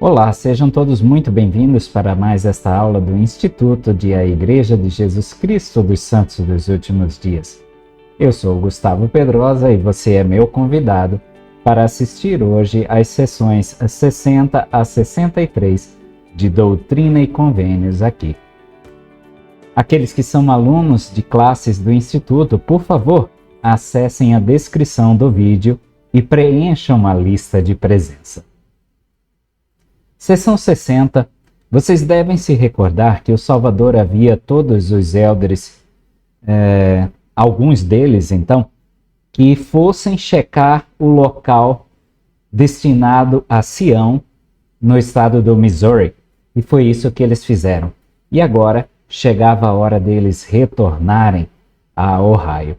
Olá, sejam todos muito bem-vindos para mais esta aula do Instituto de A Igreja de Jesus Cristo dos Santos dos Últimos Dias. Eu sou Gustavo Pedrosa e você é meu convidado para assistir hoje às sessões 60 a 63 de Doutrina e Convênios aqui. Aqueles que são alunos de classes do Instituto, por favor, acessem a descrição do vídeo e preencham a lista de presença. Sessão 60. Vocês devem se recordar que o Salvador havia todos os élderes, alguns deles então, que fossem checar o local destinado a Sião, no estado do Missouri. E foi isso que eles fizeram. E agora chegava a hora deles retornarem a Ohio.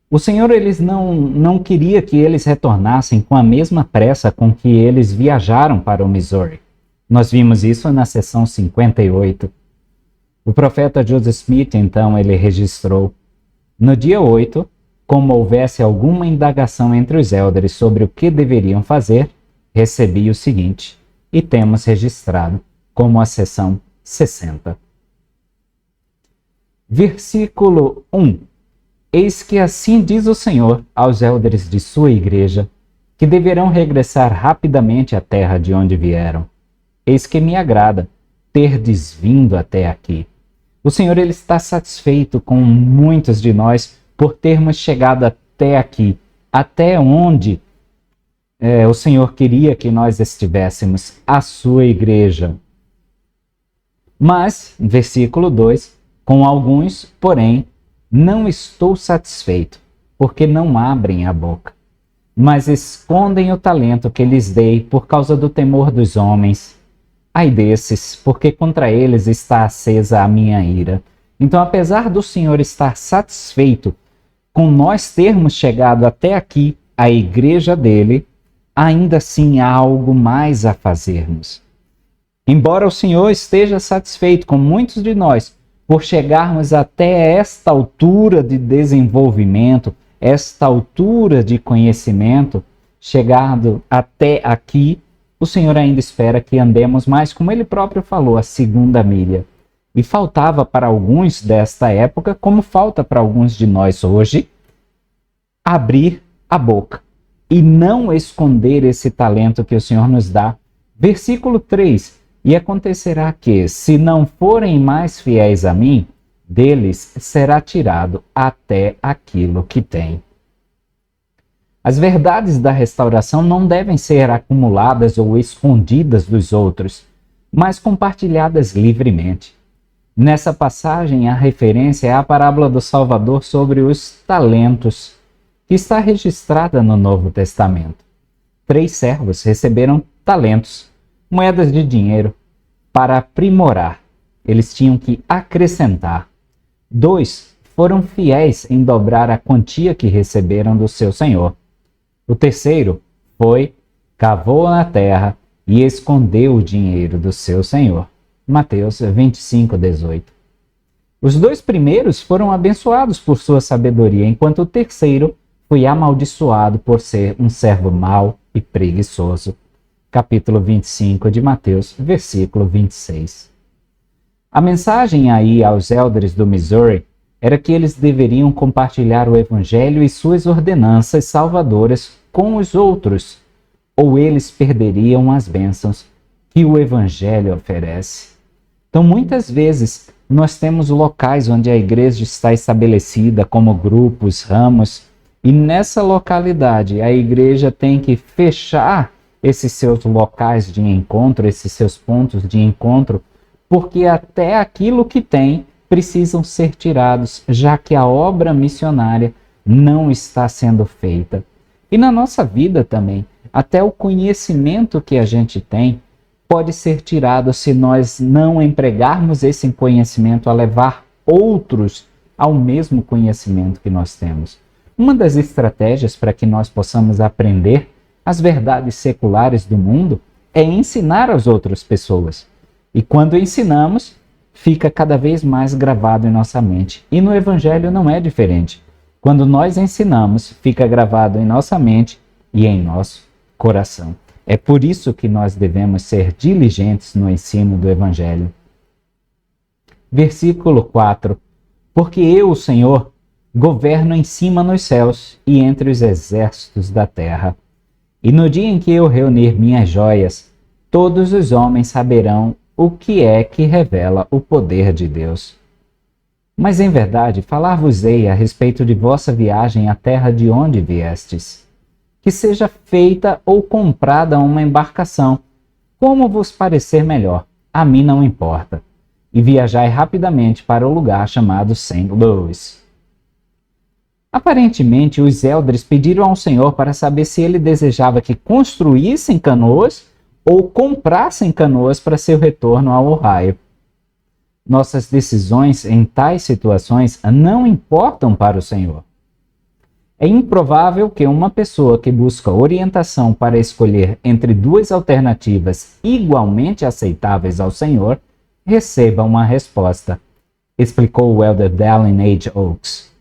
O Senhor não queria que eles retornassem com a mesma pressa com que eles viajaram para o Missouri. Nós vimos isso na sessão 58. O profeta Joseph Smith, então, ele registrou: no dia 8, como houvesse alguma indagação entre os élderes sobre o que deveriam fazer, recebi o seguinte, e temos registrado como a sessão 60. Versículo 1. Eis que assim diz o Senhor aos élderes de sua igreja, que deverão regressar rapidamente à terra de onde vieram. Eis que me agrada terdes vindo até aqui. O Senhor ele está satisfeito com muitos de nós por termos chegado até aqui, até onde o Senhor queria que nós estivéssemos, a sua igreja. Mas, versículo 2, com alguns, porém, não estou satisfeito, porque não abrem a boca, mas escondem o talento que lhes dei por causa do temor dos homens. Ai desses, porque contra eles está acesa a minha ira. Então, apesar do Senhor estar satisfeito com nós termos chegado até aqui, a igreja dele, ainda assim há algo mais a fazermos. Embora o Senhor esteja satisfeito com muitos de nós por chegarmos até esta altura de desenvolvimento, esta altura de conhecimento, chegado até aqui, o Senhor ainda espera que andemos mais, como ele próprio falou, a segunda milha. E faltava para alguns desta época, como falta para alguns de nós hoje, abrir a boca e não esconder esse talento que o Senhor nos dá. Versículo 3. E acontecerá que, se não forem mais fiéis a mim, deles será tirado até aquilo que têm. As verdades da restauração não devem ser acumuladas ou escondidas dos outros, mas compartilhadas livremente. Nessa passagem, a referência é a parábola do Salvador sobre os talentos, que está registrada no Novo Testamento. 3 servos receberam talentos, moedas de dinheiro, para aprimorar. Eles tinham que acrescentar. 2 foram fiéis em dobrar a quantia que receberam do seu senhor. O terceiro cavou na terra e escondeu o dinheiro do seu senhor. Mateus 25:18. Os 2 primeiros foram abençoados por sua sabedoria, enquanto o terceiro foi amaldiçoado por ser um servo mau e preguiçoso. Capítulo 25 de Mateus, versículo 26. A mensagem aí aos élderes do Missouri era que eles deveriam compartilhar o Evangelho e suas ordenanças salvadoras com os outros, ou eles perderiam as bênçãos que o Evangelho oferece. Então, muitas vezes, nós temos locais onde a igreja está estabelecida como grupos, ramos, e nessa localidade a igreja tem que fechar esses seus locais de encontro, esses seus pontos de encontro, porque até aquilo que tem precisam ser tirados, já que a obra missionária não está sendo feita. E na nossa vida também, até o conhecimento que a gente tem pode ser tirado se nós não empregarmos esse conhecimento a levar outros ao mesmo conhecimento que nós temos. Uma das estratégias para que nós possamos aprender as verdades seculares do mundo é ensinar às outras pessoas. E quando ensinamos, fica cada vez mais gravado em nossa mente. E no Evangelho não é diferente. Quando nós ensinamos, fica gravado em nossa mente e em nosso coração. É por isso que nós devemos ser diligentes no ensino do Evangelho. Versículo 4. Porque eu, o Senhor, governo em cima nos céus e entre os exércitos da terra. E no dia em que eu reunir minhas joias, todos os homens saberão o que é que revela o poder de Deus. Mas em verdade, falar-vos-ei a respeito de vossa viagem à terra de onde viestes. Que seja feita ou comprada uma embarcação, como vos parecer melhor, a mim não importa. E viajai rapidamente para o lugar chamado St. Louis. Aparentemente, os eldres pediram ao Senhor para saber se ele desejava que construíssem canoas ou comprassem canoas para seu retorno ao Ohio. Nossas decisões em tais situações não importam para o Senhor. É improvável que uma pessoa que busca orientação para escolher entre duas alternativas igualmente aceitáveis ao Senhor receba uma resposta, explicou o elder Dallin H. Oaks.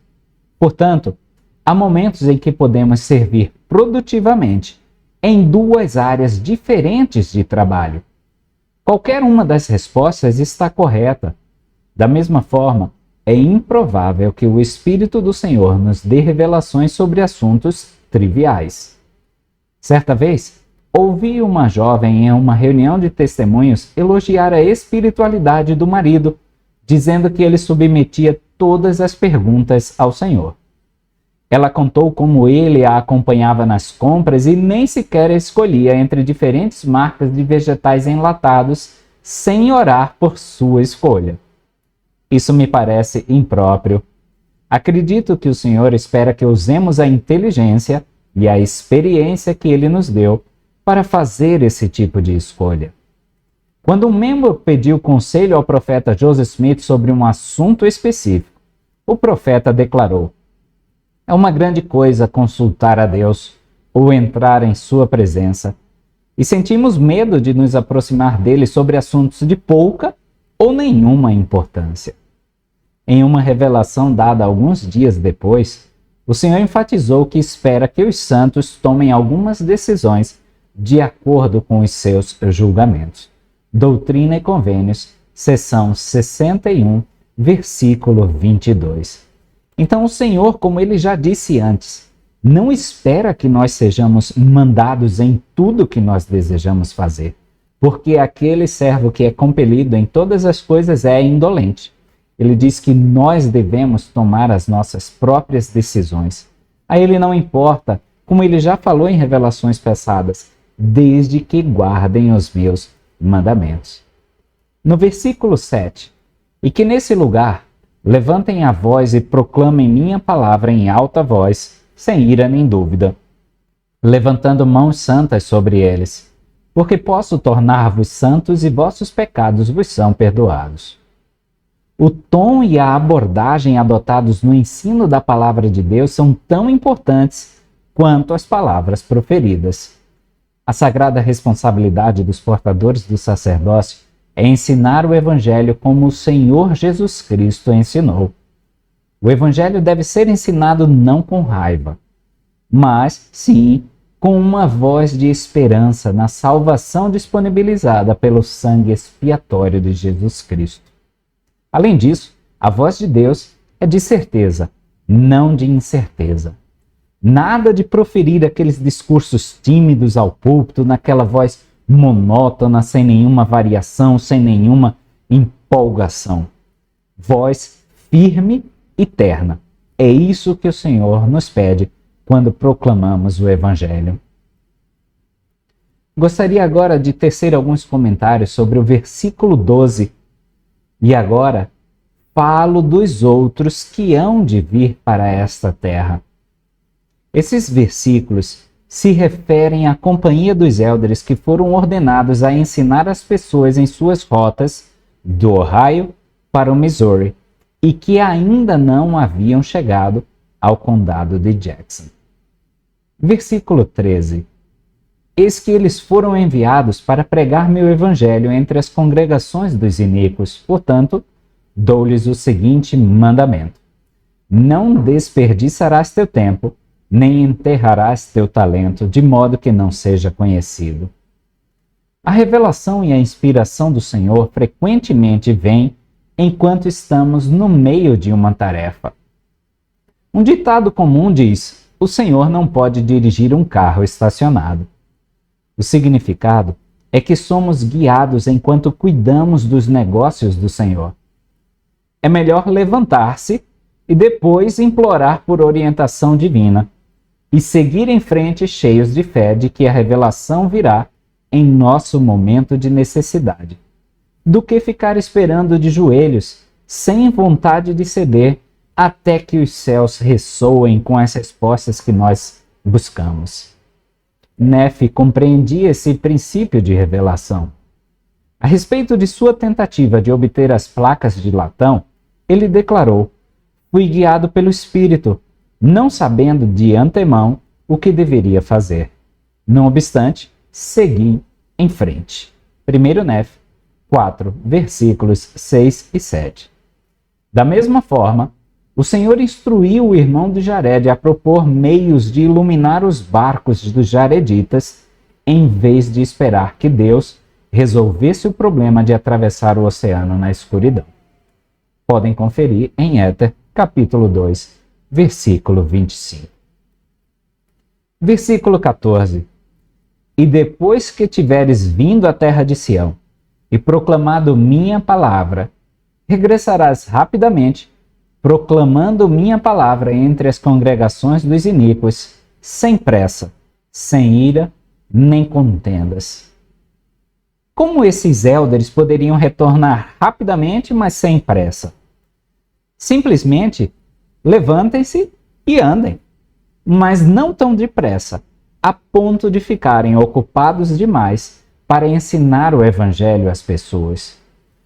Portanto, há momentos em que podemos servir produtivamente em duas áreas diferentes de trabalho. Qualquer uma das respostas está correta. Da mesma forma, é improvável que o Espírito do Senhor nos dê revelações sobre assuntos triviais. Certa vez, ouvi uma jovem em uma reunião de testemunhos elogiar a espiritualidade do marido, dizendo que ele submetia todas as perguntas ao Senhor. Ela contou como ele a acompanhava nas compras e nem sequer escolhia entre diferentes marcas de vegetais enlatados sem orar por sua escolha. Isso me parece impróprio. Acredito que o Senhor espera que usemos a inteligência e a experiência que Ele nos deu para fazer esse tipo de escolha. Quando um membro pediu conselho ao profeta Joseph Smith sobre um assunto específico, o profeta declarou: é uma grande coisa consultar a Deus ou entrar em sua presença, e sentimos medo de nos aproximar dele sobre assuntos de pouca ou nenhuma importância. Em uma revelação dada alguns dias depois, o Senhor enfatizou que espera que os santos tomem algumas decisões de acordo com os seus julgamentos. Doutrina e Convênios, seção 61, versículo 22. Então o Senhor, como ele já disse antes, não espera que nós sejamos mandados em tudo que nós desejamos fazer, porque aquele servo que é compelido em todas as coisas é indolente. Ele diz que nós devemos tomar as nossas próprias decisões. A ele não importa, como ele já falou em revelações passadas, desde que guardem os meus mandamentos. No versículo 7, e que nesse lugar levantem a voz e proclamem minha palavra em alta voz, sem ira nem dúvida, levantando mãos santas sobre eles, porque posso tornar-vos santos e vossos pecados vos são perdoados. O tom e a abordagem adotados no ensino da palavra de Deus são tão importantes quanto as palavras proferidas. A sagrada responsabilidade dos portadores do sacerdócio é ensinar o Evangelho como o Senhor Jesus Cristo ensinou. O Evangelho deve ser ensinado não com raiva, mas sim com uma voz de esperança na salvação disponibilizada pelo sangue expiatório de Jesus Cristo. Além disso, a voz de Deus é de certeza, não de incerteza. Nada de proferir aqueles discursos tímidos ao púlpito, naquela voz monótona, sem nenhuma variação, sem nenhuma empolgação. Voz firme e terna. É isso que o Senhor nos pede quando proclamamos o Evangelho. Gostaria agora de tecer alguns comentários sobre o versículo 12. E agora, falo dos outros que hão de vir para esta terra. Esses versículos se referem à companhia dos elders que foram ordenados a ensinar as pessoas em suas rotas do Ohio para o Missouri e que ainda não haviam chegado ao condado de Jackson. Versículo 13. Eis que eles foram enviados para pregar meu evangelho entre as congregações dos iníquos. Portanto, dou-lhes o seguinte mandamento: não desperdiçarás teu tempo, nem enterrarás teu talento, de modo que não seja conhecido. A revelação e a inspiração do Senhor frequentemente vêm enquanto estamos no meio de uma tarefa. Um ditado comum diz: o Senhor não pode dirigir um carro estacionado. O significado é que somos guiados enquanto cuidamos dos negócios do Senhor. É melhor levantar-se e depois implorar por orientação divina e seguir em frente cheios de fé de que a revelação virá em nosso momento de necessidade, do que ficar esperando de joelhos, sem vontade de ceder, até que os céus ressoem com as respostas que nós buscamos. Nefe compreendia esse princípio de revelação. A respeito de sua tentativa de obter as placas de latão, ele declarou: fui guiado pelo Espírito, não sabendo de antemão o que deveria fazer. Não obstante, segui em frente. 1 Nefe 4, versículos 6 e 7. Da mesma forma, o Senhor instruiu o irmão de Jared a propor meios de iluminar os barcos dos jareditas, em vez de esperar que Deus resolvesse o problema de atravessar o oceano na escuridão. Podem conferir em Éter, capítulo 2, versículo 25. Versículo 14. E depois que tiveres vindo à terra de Sião e proclamado minha palavra, regressarás rapidamente, proclamando minha palavra entre as congregações dos iníquos, sem pressa, sem ira, nem contendas. Como esses élderes poderiam retornar rapidamente, mas sem pressa? Simplesmente levantem-se e andem, mas não tão depressa, a ponto de ficarem ocupados demais para ensinar o Evangelho às pessoas.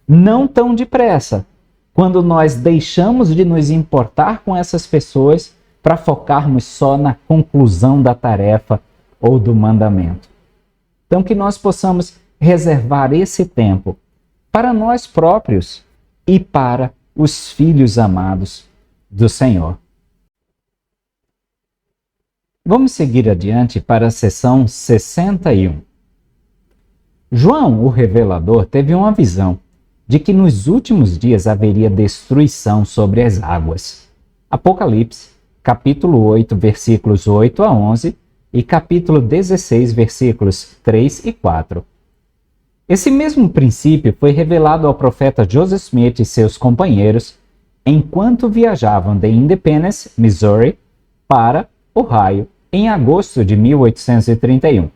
Não tão depressa, quando nós deixamos de nos importar com essas pessoas para focarmos só na conclusão da tarefa ou do mandamento. Então, que nós possamos reservar esse tempo para nós próprios e para os filhos amados do Senhor. Vamos seguir adiante para a sessão 61. João, o revelador, teve uma visão de que nos últimos dias haveria destruição sobre as águas. Apocalipse, capítulo 8, versículos 8 a 11 e capítulo 16, versículos 3 e 4. Esse mesmo princípio foi revelado ao profeta Joseph Smith e seus companheiros enquanto viajavam de Independence, Missouri, para Ohio, em agosto de 1831.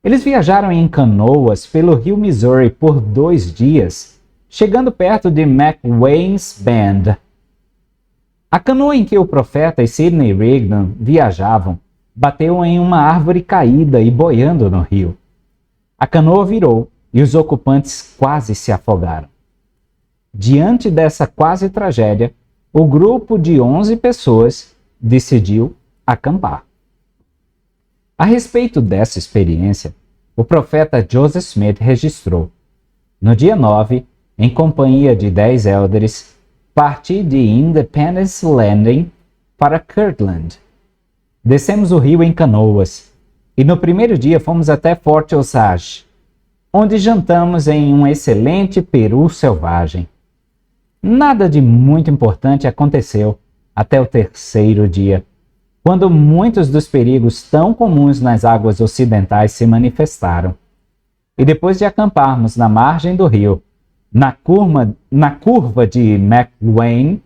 Eles viajaram em canoas pelo rio Missouri por 2 dias, chegando perto de McWayne's Bend. A canoa em que o profeta e Sidney Rigdon viajavam bateu em uma árvore caída e boiando no rio. A canoa virou e os ocupantes quase se afogaram. Diante dessa quase tragédia, o grupo de 11 pessoas decidiu acampar. A respeito dessa experiência, o profeta Joseph Smith registrou: no dia 9, em companhia de 10 élderes, parti de Independence Landing para Kirtland. Descemos o rio em canoas e no primeiro dia fomos até Fort Osage, onde jantamos em um excelente peru selvagem. Nada de muito importante aconteceu até o 3º dia, quando muitos dos perigos tão comuns nas águas ocidentais se manifestaram. E depois de acamparmos na margem do rio, na curva de McWayne,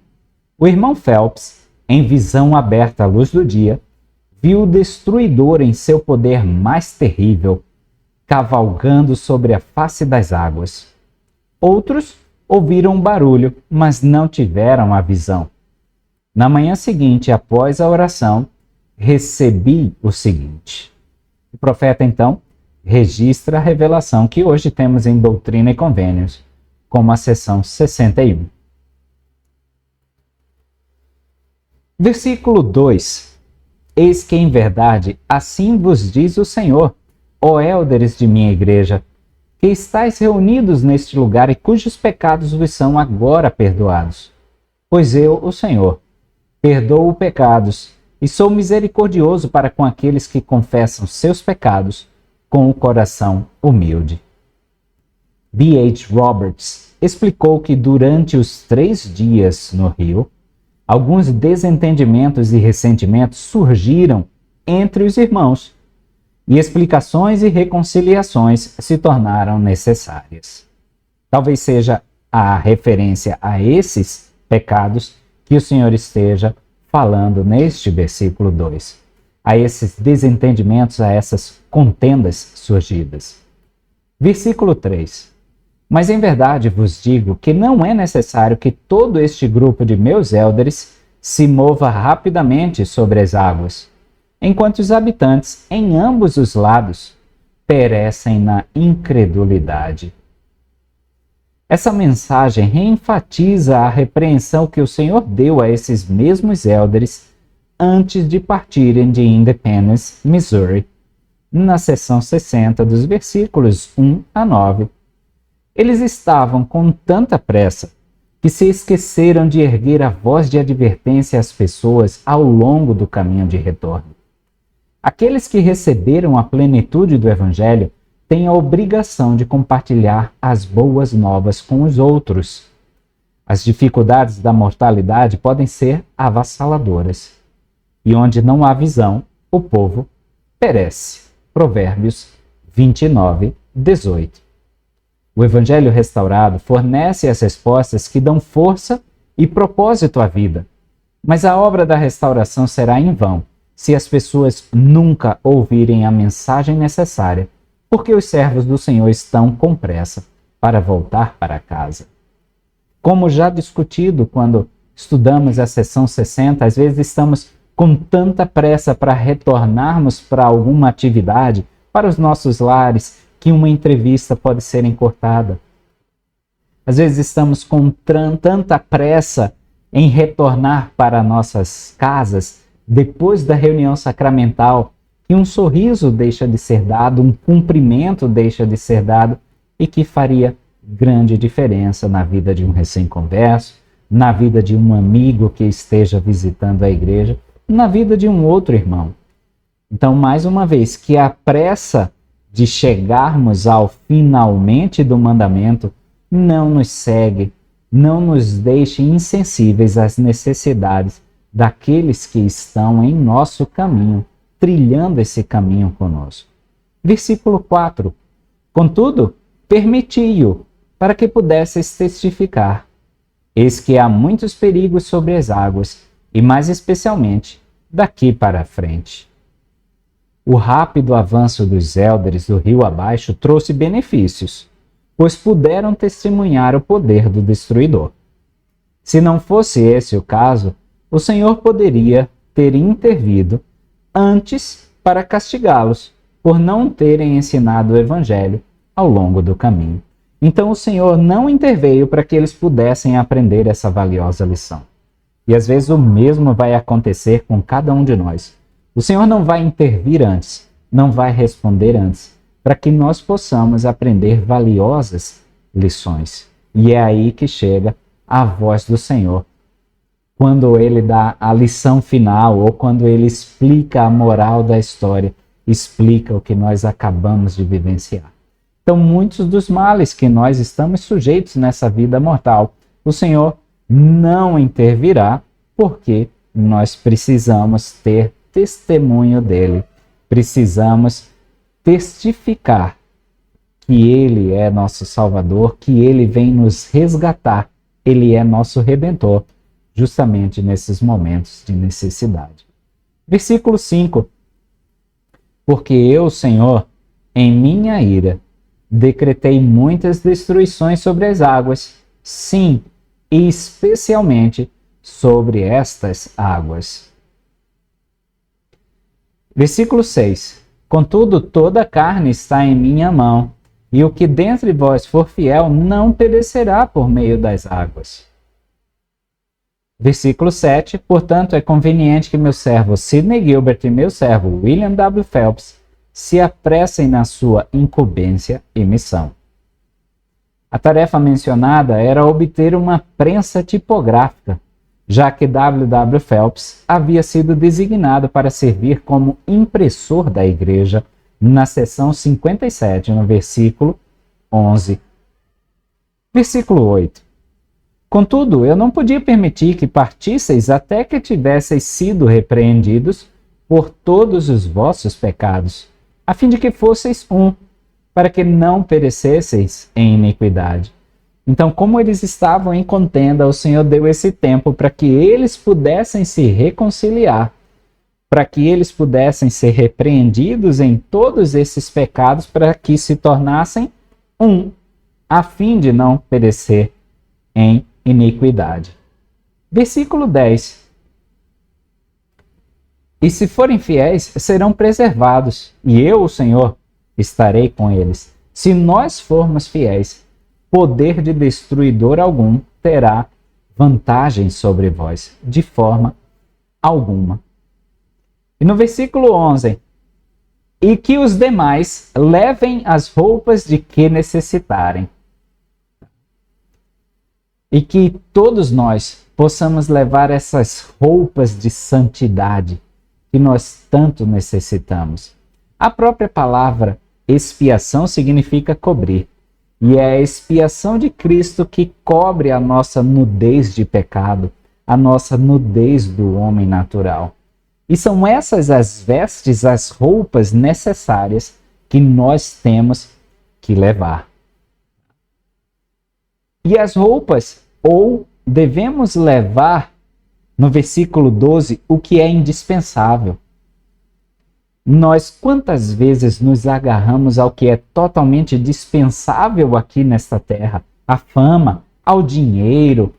o irmão Phelps, em visão aberta à luz do dia, viu o destruidor em seu poder mais terrível, cavalgando sobre a face das águas. Outros ouviram um barulho, mas não tiveram a visão. Na manhã seguinte, após a oração, recebi o seguinte. O profeta, então, registra a revelação que hoje temos em Doutrina e Convênios, como a seção 61. Versículo 2. Eis que, em verdade, assim vos diz o Senhor, ó élderes de minha igreja, que estáis reunidos neste lugar e cujos pecados vos são agora perdoados. Pois eu, o Senhor, perdoo pecados e sou misericordioso para com aqueles que confessam seus pecados, com o coração humilde. B.H. Roberts explicou que durante os 3 dias no rio, alguns desentendimentos e ressentimentos surgiram entre os irmãos, e explicações e reconciliações se tornaram necessárias. Talvez seja a referência a esses pecados que o Senhor esteja falando neste versículo 2, a esses desentendimentos, a essas contendas surgidas. Versículo 3. Mas em verdade vos digo que não é necessário que todo este grupo de meus élderes se mova rapidamente sobre as águas, enquanto os habitantes em ambos os lados perecem na incredulidade. Essa mensagem reenfatiza a repreensão que o Senhor deu a esses mesmos élderes antes de partirem de Independence, Missouri, na seção 60 dos versículos 1 a 9. Eles estavam com tanta pressa que se esqueceram de erguer a voz de advertência às pessoas ao longo do caminho de retorno. Aqueles que receberam a plenitude do Evangelho têm a obrigação de compartilhar as boas novas com os outros. As dificuldades da mortalidade podem ser avassaladoras. E onde não há visão, o povo perece. Provérbios 29, 18. O Evangelho restaurado fornece as respostas que dão força e propósito à vida. Mas a obra da restauração será em vão se as pessoas nunca ouvirem a mensagem necessária, porque os servos do Senhor estão com pressa para voltar para casa. Como já discutido quando estudamos a seção 60, às vezes estamos com tanta pressa para retornarmos para alguma atividade, para os nossos lares, que uma entrevista pode ser encurtada. Às vezes estamos com tanta pressa em retornar para nossas casas depois da reunião sacramental, que um sorriso deixa de ser dado, um cumprimento deixa de ser dado, e que faria grande diferença na vida de um recém-converso, na vida de um amigo que esteja visitando a igreja, na vida de um outro irmão. Então, mais uma vez, que a pressa de chegarmos ao finalmente do mandamento não nos cegue, não nos deixe insensíveis às necessidades daqueles que estão em nosso caminho, trilhando esse caminho conosco. Versículo 4. Contudo, permiti-o, para que pudesseis testificar. Eis que há muitos perigos sobre as águas, e mais especialmente daqui para a frente. O rápido avanço dos élderes do rio abaixo trouxe benefícios, pois puderam testemunhar o poder do destruidor. Se não fosse esse o caso, o Senhor poderia ter intervido antes para castigá-los por não terem ensinado o Evangelho ao longo do caminho. Então o Senhor não interveio para que eles pudessem aprender essa valiosa lição. E às vezes o mesmo vai acontecer com cada um de nós. O Senhor não vai intervir antes, não vai responder antes, para que nós possamos aprender valiosas lições. E é aí que chega a voz do Senhor, quando ele dá a lição final ou quando ele explica a moral da história, explica o que nós acabamos de vivenciar. Então, muitos dos males que nós estamos sujeitos nessa vida mortal, o Senhor não intervirá, porque nós precisamos ter testemunho dele. Precisamos testificar que ele é nosso Salvador, que ele vem nos resgatar, ele é nosso Redentor, justamente nesses momentos de necessidade. Versículo 5. Porque eu, Senhor, em minha ira, decretei muitas destruições sobre as águas, sim, e especialmente sobre estas águas. Versículo 6. Contudo, toda a carne está em minha mão, e o que dentre vós for fiel não perecerá por meio das águas. Versículo 7. Portanto, é conveniente que meu servo Sidney Gilbert e meu servo William W. Phelps se apressem na sua incumbência e missão. A tarefa mencionada era obter uma prensa tipográfica, já que W. W. Phelps havia sido designado para servir como impressor da igreja na seção 57, no versículo 11. Versículo 8. Contudo, eu não podia permitir que partisseis até que tivesseis sido repreendidos por todos os vossos pecados, a fim de que fosseis um, para que não perecesseis em iniquidade. Então, como eles estavam em contenda, o Senhor deu esse tempo para que eles pudessem se reconciliar, para que eles pudessem ser repreendidos em todos esses pecados, para que se tornassem um, a fim de não perecer em iniquidade. Versículo 10. E se forem fiéis, serão preservados, e eu, o Senhor, estarei com eles. Se nós formos fiéis, poder de destruidor algum terá vantagem sobre vós, de forma alguma. E no versículo 11, e que os demais levem as roupas de que necessitarem. E que todos nós possamos levar essas roupas de santidade que nós tanto necessitamos. A própria palavra expiação significa cobrir. E é a expiação de Cristo que cobre a nossa nudez de pecado, a nossa nudez do homem natural. E são essas as vestes, as roupas necessárias que nós temos que levar. E as roupas, ou devemos levar, no versículo 12, o que é indispensável. Nós quantas vezes nos agarramos ao que é totalmente dispensável aqui nesta terra? A fama, ao dinheiro,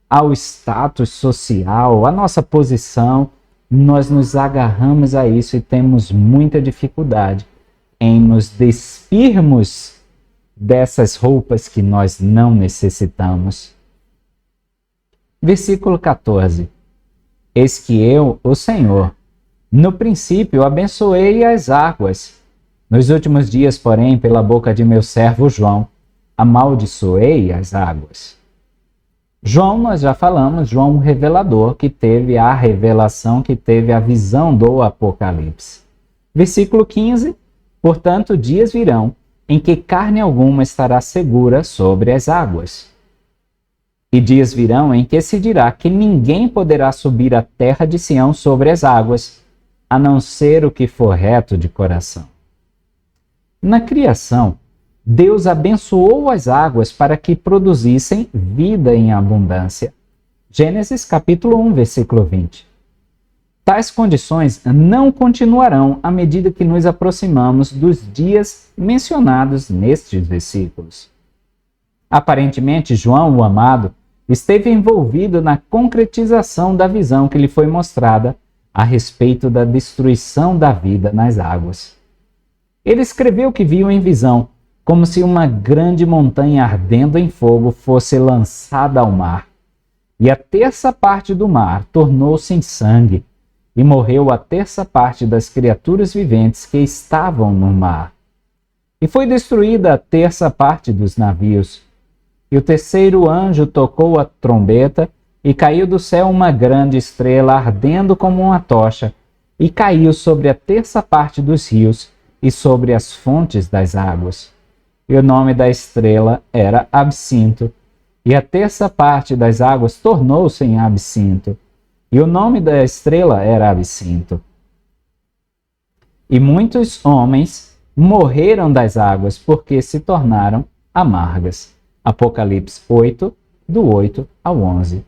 ao status social, à nossa posição. Nós nos agarramos a isso e temos muita dificuldade em nos despirmos dessas roupas que nós não necessitamos. Versículo 14. Eis que eu, o Senhor, no princípio abençoei as águas. Nos últimos dias, porém, pela boca de meu servo João, amaldiçoei as águas. João, nós já falamos, João o revelador, que teve a revelação, que teve a visão do Apocalipse. Versículo 15. Portanto, dias virão em que carne alguma estará segura sobre as águas. E dias virão em que se dirá que ninguém poderá subir a terra de Sião sobre as águas, a não ser o que for reto de coração. Na criação, Deus abençoou as águas para que produzissem vida em abundância. Gênesis capítulo 1, versículo 20. Tais condições não continuarão à medida que nos aproximamos dos dias mencionados nestes versículos. Aparentemente, João, o amado, esteve envolvido na concretização da visão que lhe foi mostrada a respeito da destruição da vida nas águas. Ele escreveu que viu em visão, como se uma grande montanha ardendo em fogo fosse lançada ao mar, e a terça parte do mar tornou-se em sangue, e morreu a terça parte das criaturas viventes que estavam no mar. E foi destruída a terça parte dos navios. E o terceiro anjo tocou a trombeta, e caiu do céu uma grande estrela ardendo como uma tocha, e caiu sobre a terça parte dos rios e sobre as fontes das águas. E o nome da estrela era Absinto, e a terça parte das águas tornou-se em absinto, e o nome da estrela era Absinto. E muitos homens morreram das águas, porque se tornaram amargas. Apocalipse 8, do 8 ao 11.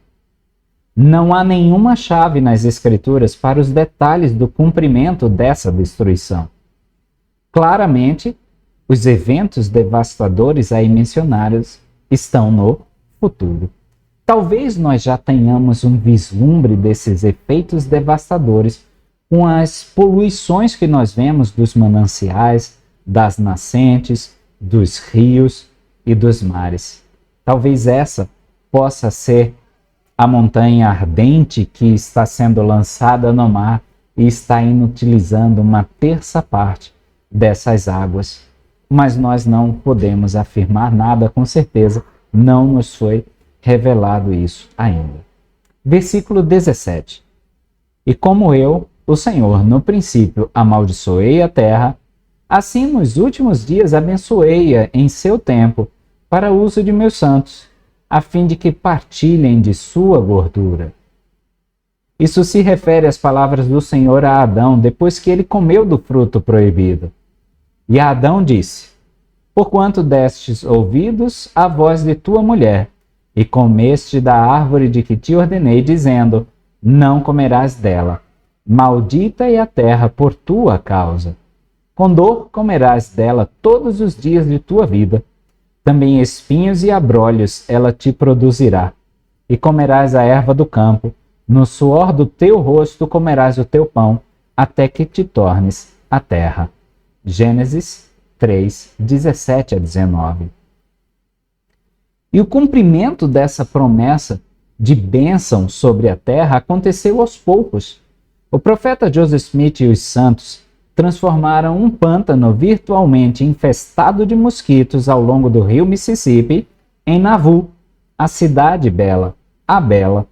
Não há nenhuma chave nas Escrituras para os detalhes do cumprimento dessa destruição. Claramente, os eventos devastadores aí mencionados estão no futuro. Talvez nós já tenhamos um vislumbre desses efeitos devastadores com as poluições que nós vemos dos mananciais, das nascentes, dos rios e dos mares. Talvez essa possa ser a montanha ardente que está sendo lançada no mar e está inutilizando uma terça parte dessas águas. Mas nós não podemos afirmar nada com certeza, não nos foi revelado isso ainda. Versículo 17. E como eu, o Senhor, no princípio amaldiçoei a terra, Assim, nos últimos dias, abençoei-a em seu tempo, para uso de meus santos, a fim de que partilhem de sua gordura. Isso se refere às palavras do Senhor a Adão, depois que ele comeu do fruto proibido. E Adão disse: porquanto destes ouvidos à voz de tua mulher, e comeste da árvore de que te ordenei, dizendo: não comerás dela. Maldita é a terra por tua causa. Com dor comerás dela todos os dias de tua vida. Também espinhos e abrolhos ela te produzirá. E comerás a erva do campo. No suor do teu rosto comerás o teu pão, até que te tornes a terra. Gênesis 3, 17 a 19. E o cumprimento dessa promessa de bênção sobre a terra aconteceu aos poucos. O profeta Joseph Smith e os santos transformaram um pântano virtualmente infestado de mosquitos ao longo do rio Mississippi em Nauvoo, a cidade bela, a Bela.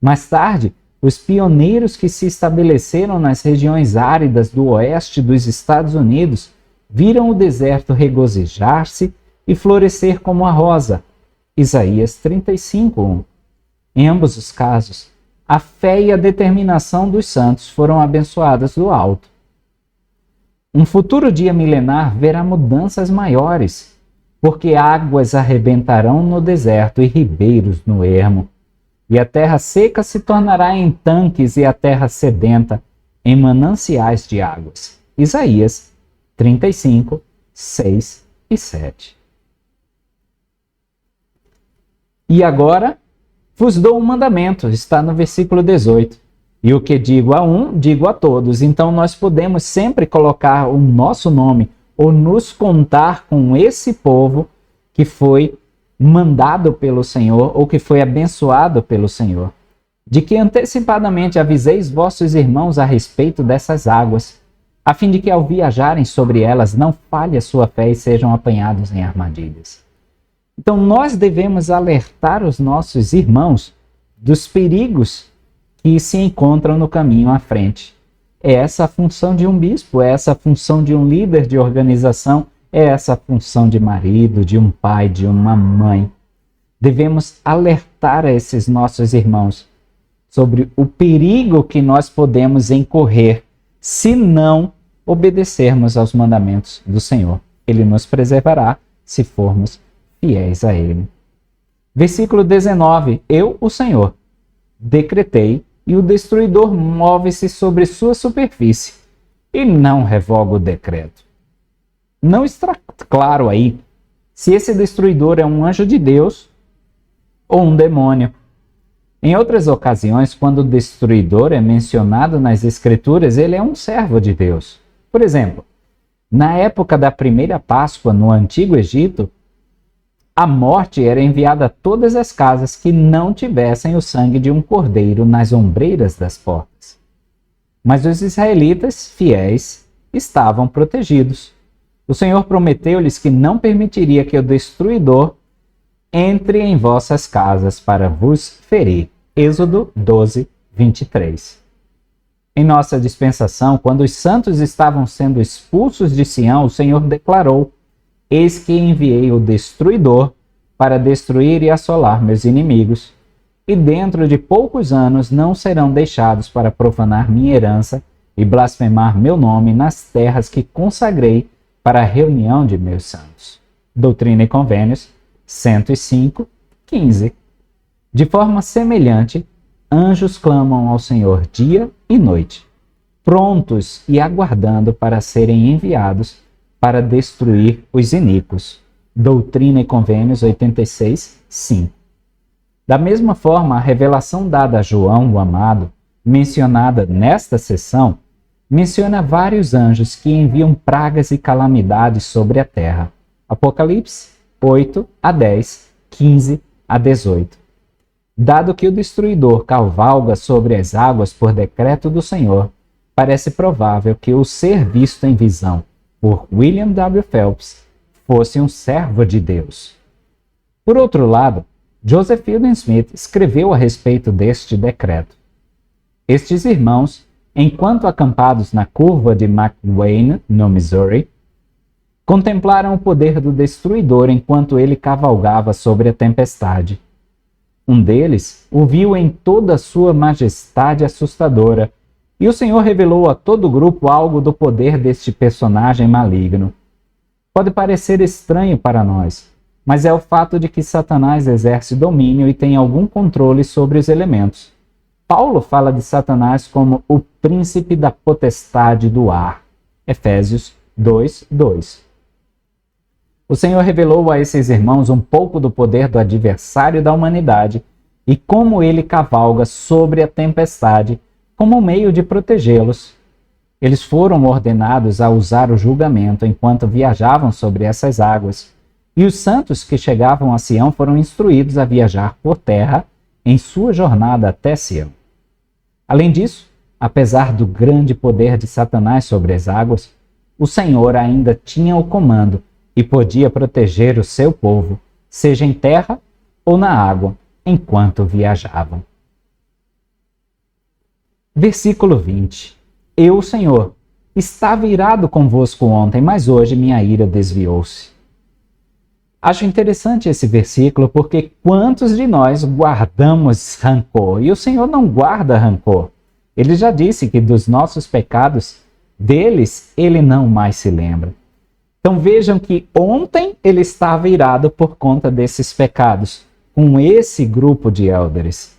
Mais tarde, os pioneiros que se estabeleceram nas regiões áridas do oeste dos Estados Unidos viram o deserto regozijar-se e florescer como a rosa. Isaías 35:1. Em ambos os casos, a fé e a determinação dos santos foram abençoadas do alto. Um futuro dia milenar verá mudanças maiores, porque águas arrebentarão no deserto e ribeiros no ermo. E a terra seca se tornará em tanques e a terra sedenta em mananciais de águas. Isaías 35, 6 e 7. E agora vos dou um mandamento, está no versículo 18. E o que digo a um, digo a todos. Então nós podemos sempre colocar o nosso nome ou nos contar com esse povo que foi mandado pelo Senhor ou que foi abençoado pelo Senhor. De que antecipadamente aviseis vossos irmãos a respeito dessas águas, a fim de que ao viajarem sobre elas não falhe a sua fé e sejam apanhados em armadilhas. Então nós devemos alertar os nossos irmãos dos perigos que se encontram no caminho à frente. É essa a função de um bispo, é essa a função de um líder de organização, é essa a função de marido, de um pai, de uma mãe. Devemos alertar a esses nossos irmãos sobre o perigo que nós podemos incorrer se não obedecermos aos mandamentos do Senhor. Ele nos preservará se formos fiéis a Ele. Versículo 19. Eu, o Senhor, decretei, e o destruidor move-se sobre sua superfície, e não revogo o decreto. Não está claro aí se esse destruidor é um anjo de Deus ou um demônio. Em outras ocasiões, quando o destruidor é mencionado nas Escrituras, ele é um servo de Deus. Por exemplo, na época da primeira Páscoa no Antigo Egito, a morte era enviada a todas as casas que não tivessem o sangue de um cordeiro nas ombreiras das portas. Mas os israelitas, fiéis, estavam protegidos. O Senhor prometeu-lhes que não permitiria que o destruidor entre em vossas casas para vos ferir. Êxodo 12, 23. Em nossa dispensação, quando os santos estavam sendo expulsos de Sião, o Senhor declarou: eis que enviei o destruidor para destruir e assolar meus inimigos, e dentro de poucos anos não serão deixados para profanar minha herança e blasfemar meu nome nas terras que consagrei para a reunião de meus santos. Doutrina e Convênios 105, 15. De forma semelhante, anjos clamam ao Senhor dia e noite, prontos e aguardando para serem enviados para destruir os iníquos. Doutrina e Convênios 86, 5. Da mesma forma, a revelação dada a João, o amado, mencionada nesta sessão, menciona vários anjos que enviam pragas e calamidades sobre a terra. Apocalipse 8 a 10, 15 a 18. Dado que o destruidor cavalga sobre as águas por decreto do Senhor, parece provável que o ser visto em visão por William W. Phelps fosse um servo de Deus. Por outro lado, Joseph Fielding Smith escreveu a respeito deste decreto. Estes irmãos enquanto acampados na curva de McWane, no Missouri, contemplaram o poder do destruidor enquanto ele cavalgava sobre a tempestade. Um deles o viu em toda a sua majestade assustadora, e o Senhor revelou a todo o grupo algo do poder deste personagem maligno. Pode parecer estranho para nós, mas é o fato de que Satanás exerce domínio e tem algum controle sobre os elementos. Paulo fala de Satanás como o príncipe da potestade do ar. Efésios 2:2. O Senhor revelou a esses irmãos um pouco do poder do adversário da humanidade e como ele cavalga sobre a tempestade como meio de protegê-los. Eles foram ordenados a usar o julgamento enquanto viajavam sobre essas águas, e os santos que chegavam a Sião foram instruídos a viajar por terra em sua jornada até Sião. Além disso, apesar do grande poder de Satanás sobre as águas, o Senhor ainda tinha o comando e podia proteger o seu povo, seja em terra ou na água, enquanto viajavam. Versículo 20. Eu, Senhor, estava irado convosco ontem, mas hoje minha ira desviou-se. Acho interessante esse versículo porque quantos de nós guardamos rancor? E o Senhor não guarda rancor. Ele já disse que dos nossos pecados, deles ele não mais se lembra. Então vejam que ontem ele estava irado por conta desses pecados, com esse grupo de élderes.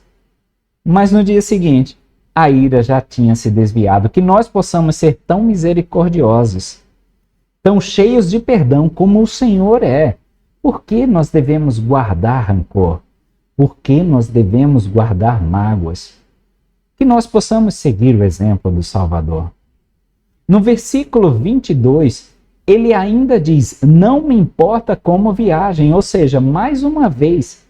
Mas no dia seguinte, a ira já tinha se desviado. Que nós possamos ser tão misericordiosos, tão cheios de perdão como o Senhor é. Por que nós devemos guardar rancor? Por que nós devemos guardar mágoas? Que nós possamos seguir o exemplo do Salvador. No versículo 22, ele ainda diz, não me importa como viagem, ou seja, mais uma vez,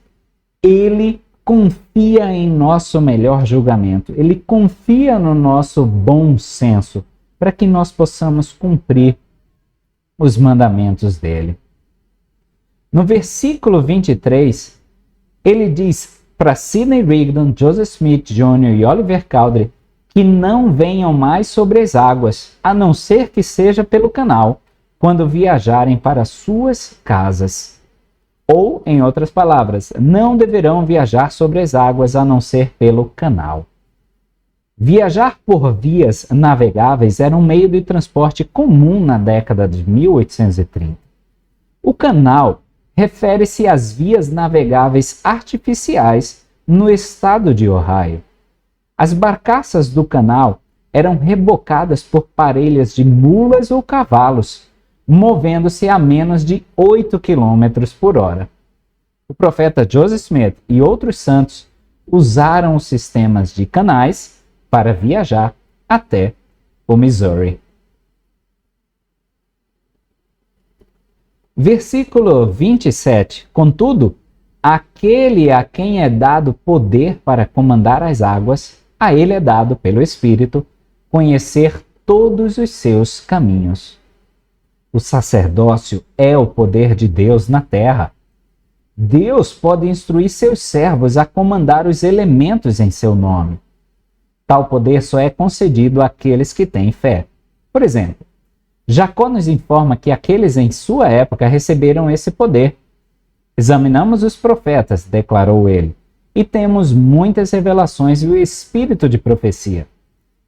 ele confia em nosso melhor julgamento, ele confia no nosso bom senso, para que nós possamos cumprir os mandamentos dele. No versículo 23, ele diz para Sidney Rigdon, Joseph Smith Jr. e Oliver Cowdery que não venham mais sobre as águas, a não ser que seja pelo canal, quando viajarem para suas casas. Ou, em outras palavras, não deverão viajar sobre as águas a não ser pelo canal. Viajar por vias navegáveis era um meio de transporte comum na década de 1830. O canal refere-se às vias navegáveis artificiais no estado de Ohio. As barcaças do canal eram rebocadas por parelhas de mulas ou cavalos, movendo-se a menos de 8 km por hora. O profeta Joseph Smith e outros santos usaram os sistemas de canais para viajar até o Missouri. Versículo 27. Contudo, aquele a quem é dado poder para comandar as águas, a ele é dado pelo Espírito conhecer todos os seus caminhos. O sacerdócio é o poder de Deus na terra. Deus pode instruir seus servos a comandar os elementos em seu nome. Tal poder só é concedido àqueles que têm fé. Por exemplo, Jacó nos informa que aqueles em sua época receberam esse poder. Examinamos os profetas, declarou ele, e temos muitas revelações e o espírito de profecia.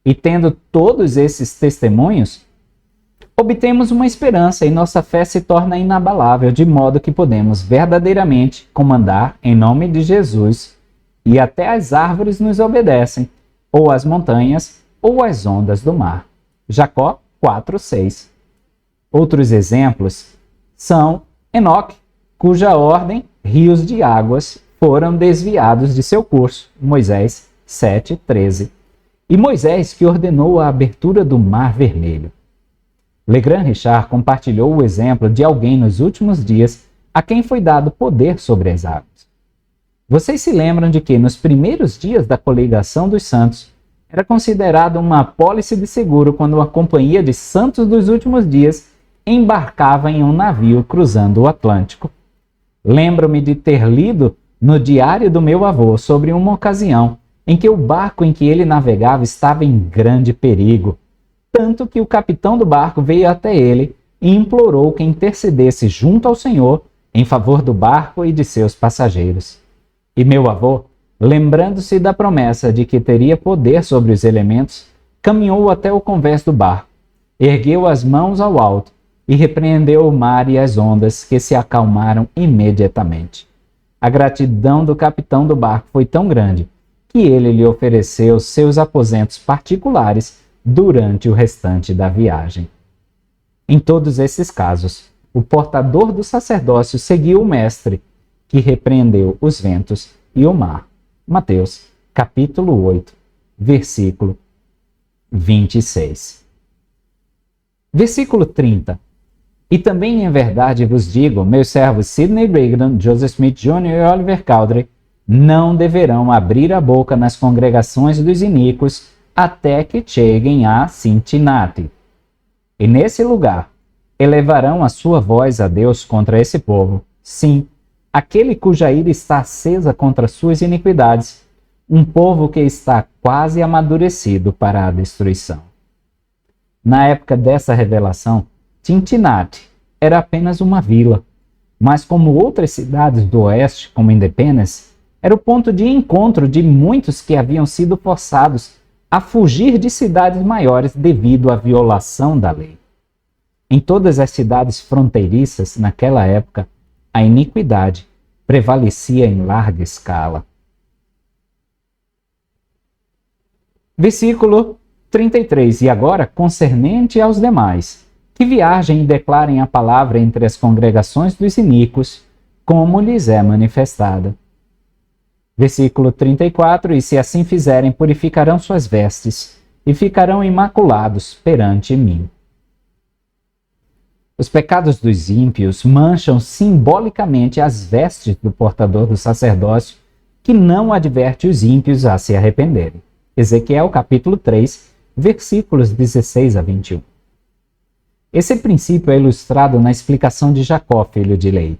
E tendo todos esses testemunhos, obtemos uma esperança e nossa fé se torna inabalável, de modo que podemos verdadeiramente comandar em nome de Jesus, e até as árvores nos obedecem, ou as montanhas, ou as ondas do mar. Jacó 4:6. Outros exemplos são Enoque, cuja ordem, rios de águas, foram desviados de seu curso. Moisés 7:13. E Moisés que ordenou a abertura do Mar Vermelho. Legrand Richard compartilhou o exemplo de alguém nos últimos dias a quem foi dado poder sobre as águas. Vocês se lembram de que nos primeiros dias da coligação dos santos era considerado uma apólice de seguro quando uma companhia de santos dos últimos dias embarcava em um navio cruzando o Atlântico. Lembro-me de ter lido no diário do meu avô sobre uma ocasião em que o barco em que ele navegava estava em grande perigo, tanto que o capitão do barco veio até ele e implorou que intercedesse junto ao Senhor em favor do barco e de seus passageiros. E meu avô, lembrando-se da promessa de que teria poder sobre os elementos, caminhou até o convés do barco, ergueu as mãos ao alto e repreendeu o mar e as ondas, que se acalmaram imediatamente. A gratidão do capitão do barco foi tão grande que ele lhe ofereceu seus aposentos particulares durante o restante da viagem. Em todos esses casos, o portador do sacerdócio seguiu o mestre, que repreendeu os ventos e o mar. Mateus, capítulo 8, versículo 26. Versículo 30. E também em verdade vos digo, meus servos Sidney Rigdon, Joseph Smith Jr. e Oliver Cowdery não deverão abrir a boca nas congregações dos iníquos até que cheguem a Cincinnati. E nesse lugar elevarão a sua voz a Deus contra esse povo, sim, aquele cuja ira está acesa contra suas iniquidades, um povo que está quase amadurecido para a destruição. Na época dessa revelação, Cincinnati era apenas uma vila, mas como outras cidades do oeste, como Independence, era o ponto de encontro de muitos que haviam sido forçados a fugir de cidades maiores devido à violação da lei. Em todas as cidades fronteiriças, naquela época, a iniquidade prevalecia em larga escala. Versículo 33. E agora, concernente aos demais, que viajem e declarem a palavra entre as congregações dos iníquos, como lhes é manifestada. Versículo 34. E se assim fizerem, purificarão suas vestes, e ficarão imaculados perante mim. Os pecados dos ímpios mancham simbolicamente as vestes do portador do sacerdócio, que não adverte os ímpios a se arrependerem. Ezequiel capítulo 3, versículos 16 a 21. Esse princípio é ilustrado na explicação de Jacó, filho de Lei.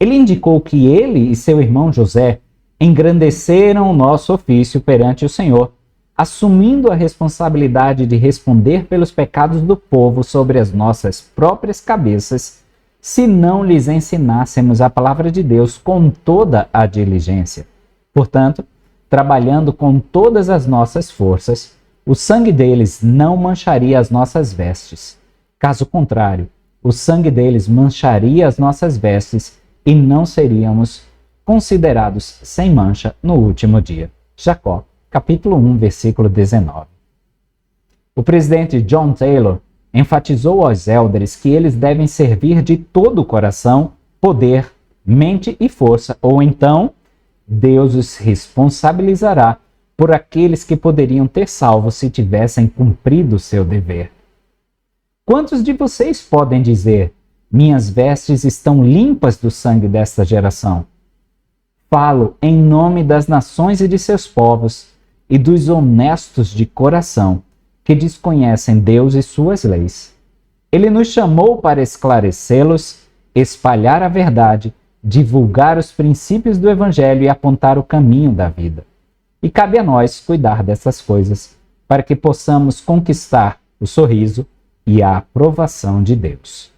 Ele indicou que ele e seu irmão José engrandeceram o nosso ofício perante o Senhor, assumindo a responsabilidade de responder pelos pecados do povo sobre as nossas próprias cabeças, se não lhes ensinássemos a palavra de Deus com toda a diligência. Portanto, trabalhando com todas as nossas forças, o sangue deles não mancharia as nossas vestes. Caso contrário, o sangue deles mancharia as nossas vestes e não seríamos considerados sem mancha no último dia. Jacó, capítulo 1, versículo 19. O presidente John Taylor enfatizou aos élderes que eles devem servir de todo o coração, poder, mente e força, ou então Deus os responsabilizará por aqueles que poderiam ter salvo se tivessem cumprido seu dever. Quantos de vocês podem dizer: minhas vestes estão limpas do sangue desta geração? Falo em nome das nações e de seus povos e dos honestos de coração, que desconhecem Deus e suas leis. Ele nos chamou para esclarecê-los, espalhar a verdade, divulgar os princípios do Evangelho e apontar o caminho da vida. E cabe a nós cuidar dessas coisas, para que possamos conquistar o sorriso e a aprovação de Deus.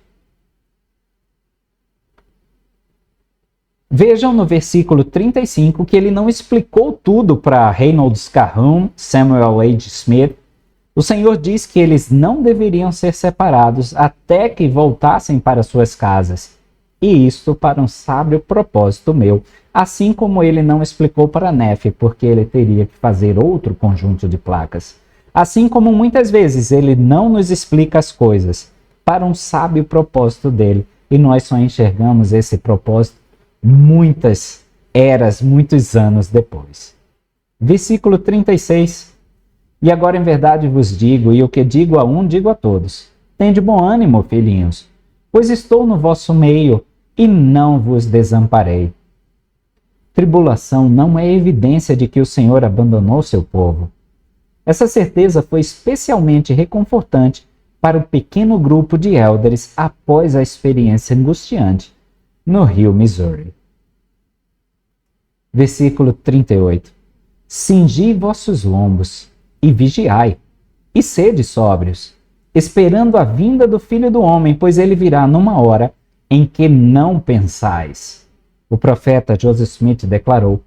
Vejam no versículo 35 que ele não explicou tudo para Reynolds Carrum, Samuel H. Smith. O Senhor diz que eles não deveriam ser separados até que voltassem para suas casas, e isto para um sábio propósito meu, assim como ele não explicou para Nefe, porque ele teria que fazer outro conjunto de placas. Assim como muitas vezes ele não nos explica as coisas para um sábio propósito dele, e nós só enxergamos esse propósito muitas eras, muitos anos depois. Versículo 36. E agora em verdade vos digo, e o que digo a um, digo a todos: tende bom ânimo, filhinhos, pois estou no vosso meio e não vos desamparei. Tribulação não é evidência de que o Senhor abandonou seu povo. Essa certeza foi especialmente reconfortante para o pequeno grupo de élderes após a experiência angustiante no rio Missouri. Versículo 38. cingi vossos lombos e vigiai, e sede sóbrios, esperando a vinda do Filho do Homem, pois ele virá numa hora em que não pensais. O profeta Joseph Smith declarou: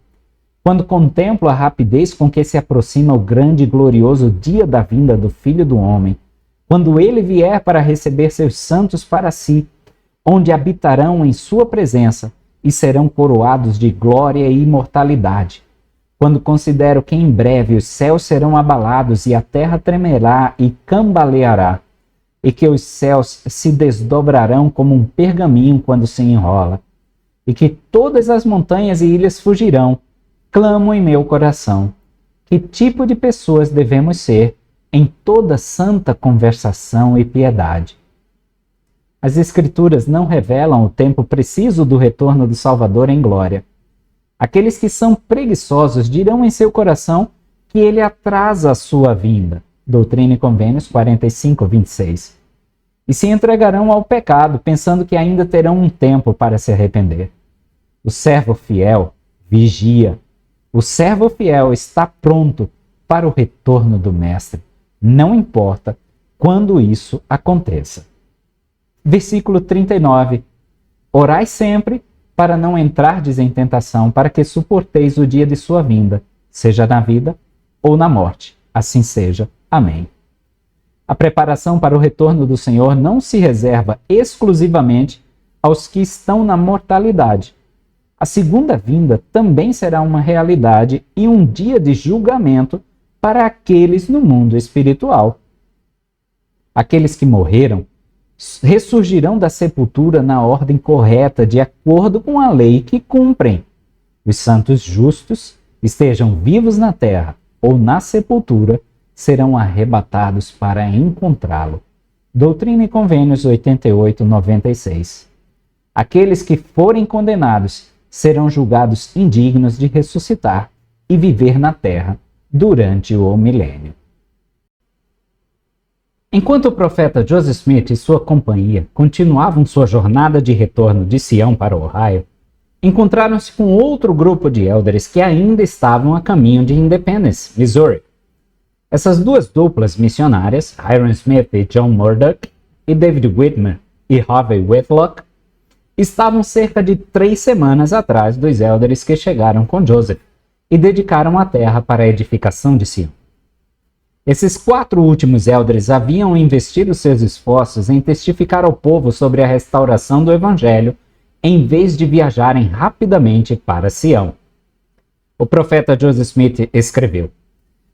quando contemplo a rapidez com que se aproxima o grande e glorioso dia da vinda do Filho do Homem, quando ele vier para receber seus santos para si, onde habitarão em sua presença e serão coroados de glória e imortalidade, quando considero que em breve os céus serão abalados e a terra tremerá e cambaleará, e que os céus se desdobrarão como um pergaminho quando se enrola, e que todas as montanhas e ilhas fugirão, clamo em meu coração: que tipo de pessoas devemos ser em toda santa conversação e piedade? As Escrituras não revelam o tempo preciso do retorno do Salvador em glória. Aqueles que são preguiçosos dirão em seu coração que ele atrasa a sua vinda. Doutrina e Convênios 45:26. E se entregarão ao pecado, pensando que ainda terão um tempo para se arrepender. O servo fiel vigia. O servo fiel está pronto para o retorno do Mestre, não importa quando isso aconteça. Versículo 39. Orai sempre para não entrardes em tentação, para que suporteis o dia de sua vinda, seja na vida ou na morte. Assim seja. Amém. A preparação para o retorno do Senhor não se reserva exclusivamente aos que estão na mortalidade. A segunda vinda também será uma realidade e um dia de julgamento para aqueles no mundo espiritual. Aqueles que morreram ressurgirão da sepultura na ordem correta, de acordo com a lei que cumprem. Os santos justos, estejam vivos na terra ou na sepultura, serão arrebatados para encontrá-lo. Doutrina e Convênios 88:96. Aqueles que forem condenados serão julgados indignos de ressuscitar e viver na terra durante o milênio. Enquanto o profeta Joseph Smith e sua companhia continuavam sua jornada de retorno de Sião para Ohio, encontraram-se com outro grupo de élderes que ainda estavam a caminho de Independence, Missouri. Essas duas duplas missionárias, Hyrum Smith e John Murdock, e David Whitmer e Harvey Whitlock, estavam cerca de 3 semanas atrás dos élderes que chegaram com Joseph e dedicaram a terra para a edificação de Sião. Esses 4 últimos élderes haviam investido seus esforços em testificar ao povo sobre a restauração do Evangelho, em vez de viajarem rapidamente para Sião. O profeta Joseph Smith escreveu: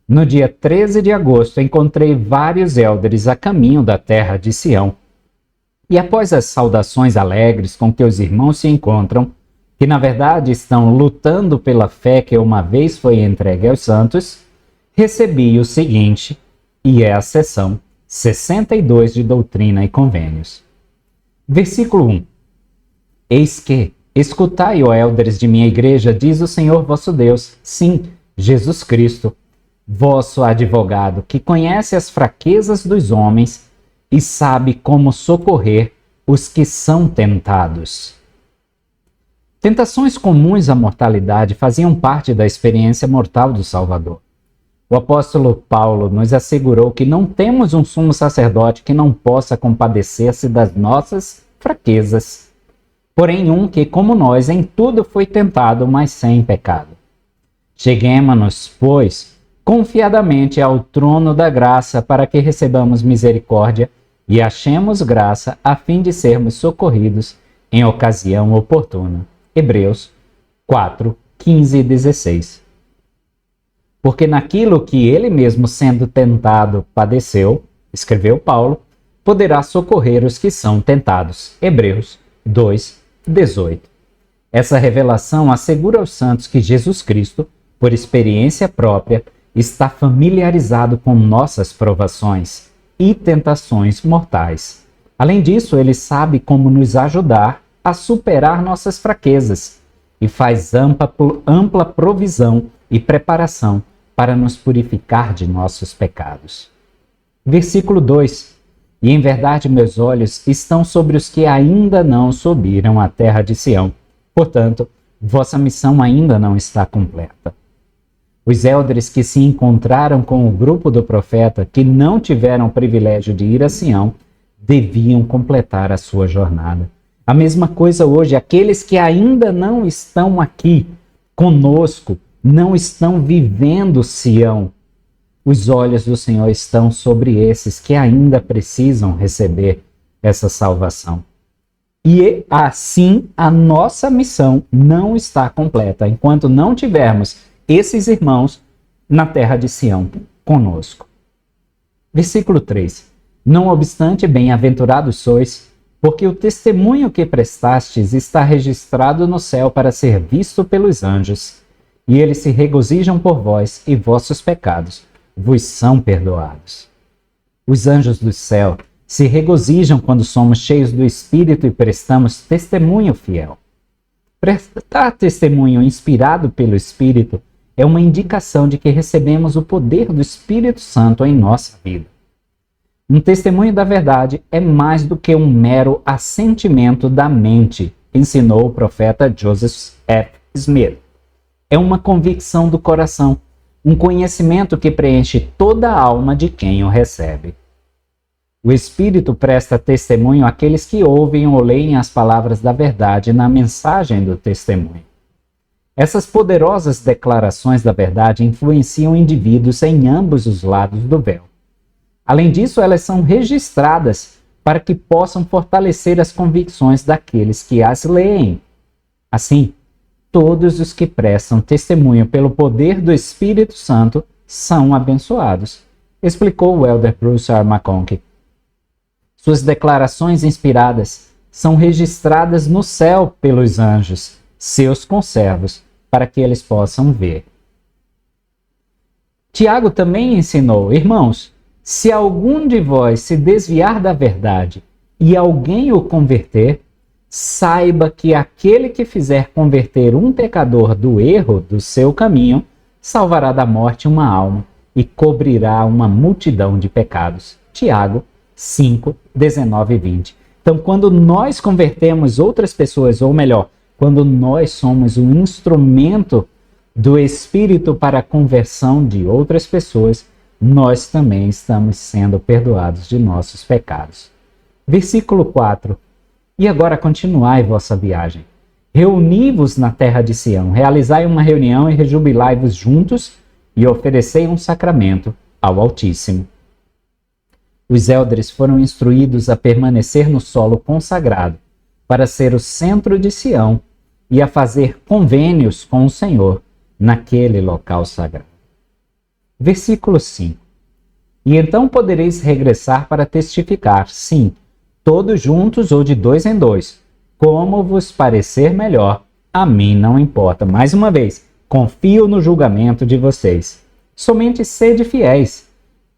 no dia 13 de agosto encontrei vários élderes a caminho da terra de Sião. E após as saudações alegres com que os irmãos se encontram, que na verdade estão lutando pela fé que uma vez foi entregue aos santos, recebi o seguinte, e é a seção 62 de Doutrina e Convênios. Versículo 1. Eis que, escutai, ó élderes de minha igreja, diz o Senhor vosso Deus, sim, Jesus Cristo, vosso advogado, que conhece as fraquezas dos homens e sabe como socorrer os que são tentados. Tentações comuns à mortalidade faziam parte da experiência mortal do Salvador. O apóstolo Paulo nos assegurou que não temos um sumo sacerdote que não possa compadecer-se das nossas fraquezas, porém um que, como nós, em tudo foi tentado, mas sem pecado. Cheguemo-nos, pois, confiadamente ao trono da graça para que recebamos misericórdia e achemos graça a fim de sermos socorridos em ocasião oportuna. Hebreus 4, 15 e 16. Porque naquilo que ele mesmo sendo tentado padeceu, escreveu Paulo, poderá socorrer os que são tentados. Hebreus 2, 18. Essa revelação assegura aos santos que Jesus Cristo, por experiência própria, está familiarizado com nossas provações e tentações mortais. Além disso, ele sabe como nos ajudar a superar nossas fraquezas e faz ampla provisão e preparação para nos purificar de nossos pecados. Versículo 2. E em verdade meus olhos estão sobre os que ainda não subiram à terra de Sião. Portanto, vossa missão ainda não está completa. Os eldres que se encontraram com o grupo do profeta, que não tiveram o privilégio de ir a Sião, deviam completar a sua jornada. A mesma coisa hoje, aqueles que ainda não estão aqui conosco, não estão vivendo Sião. Os olhos do Senhor estão sobre esses que ainda precisam receber essa salvação. E assim a nossa missão não está completa enquanto não tivermos esses irmãos na terra de Sião conosco. Versículo 3. Não obstante, bem-aventurados sois, porque o testemunho que prestastes está registrado no céu para ser visto pelos anjos, e eles se regozijam por vós, e vossos pecados vos são perdoados. Os anjos do céu se regozijam quando somos cheios do Espírito e prestamos testemunho fiel. Prestar testemunho inspirado pelo Espírito é uma indicação de que recebemos o poder do Espírito Santo em nossa vida. Um testemunho da verdade é mais do que um mero assentimento da mente, ensinou o profeta Joseph F. Smith. É uma convicção do coração, um conhecimento que preenche toda a alma de quem o recebe. O Espírito presta testemunho àqueles que ouvem ou leem as palavras da verdade na mensagem do testemunho. Essas poderosas declarações da verdade influenciam indivíduos em ambos os lados do véu. Além disso, elas são registradas para que possam fortalecer as convicções daqueles que as leem. Assim, todos os que prestam testemunho pelo poder do Espírito Santo são abençoados, explicou o elder Bruce R. McConkie. Suas declarações inspiradas são registradas no céu pelos anjos, seus conservos, para que eles possam ver. Tiago também ensinou, irmãos, se algum de vós se desviar da verdade e alguém o converter, saiba que aquele que fizer converter um pecador do erro do seu caminho, salvará da morte uma alma e cobrirá uma multidão de pecados. Tiago 5, 19 e 20. Então, quando nós convertemos outras pessoas, ou melhor, quando nós somos um instrumento do Espírito para a conversão de outras pessoas, nós também estamos sendo perdoados de nossos pecados. Versículo 4. E agora continuai vossa viagem. Reuni-vos na terra de Sião, realizai uma reunião e rejubilai-vos juntos e oferecei um sacramento ao Altíssimo. Os eldres foram instruídos a permanecer no solo consagrado, para ser o centro de Sião e a fazer convênios com o Senhor naquele local sagrado. Versículo 5. E então podereis regressar para testificar, sim, todos juntos ou de dois em dois, como vos parecer melhor, a mim não importa. Mais uma vez, confio no julgamento de vocês. Somente sede fiéis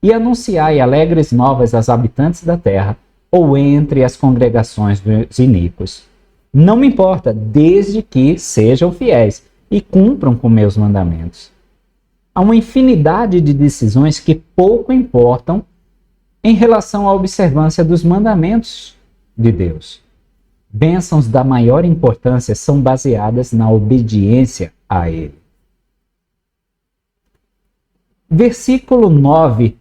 e anunciai alegres novas aos habitantes da terra, ou entre as congregações dos iníquos. Não me importa, desde que sejam fiéis e cumpram com meus mandamentos. Há uma infinidade de decisões que pouco importam em relação à observância dos mandamentos de Deus. Bênçãos da maior importância são baseadas na obediência a Ele. Versículo 9.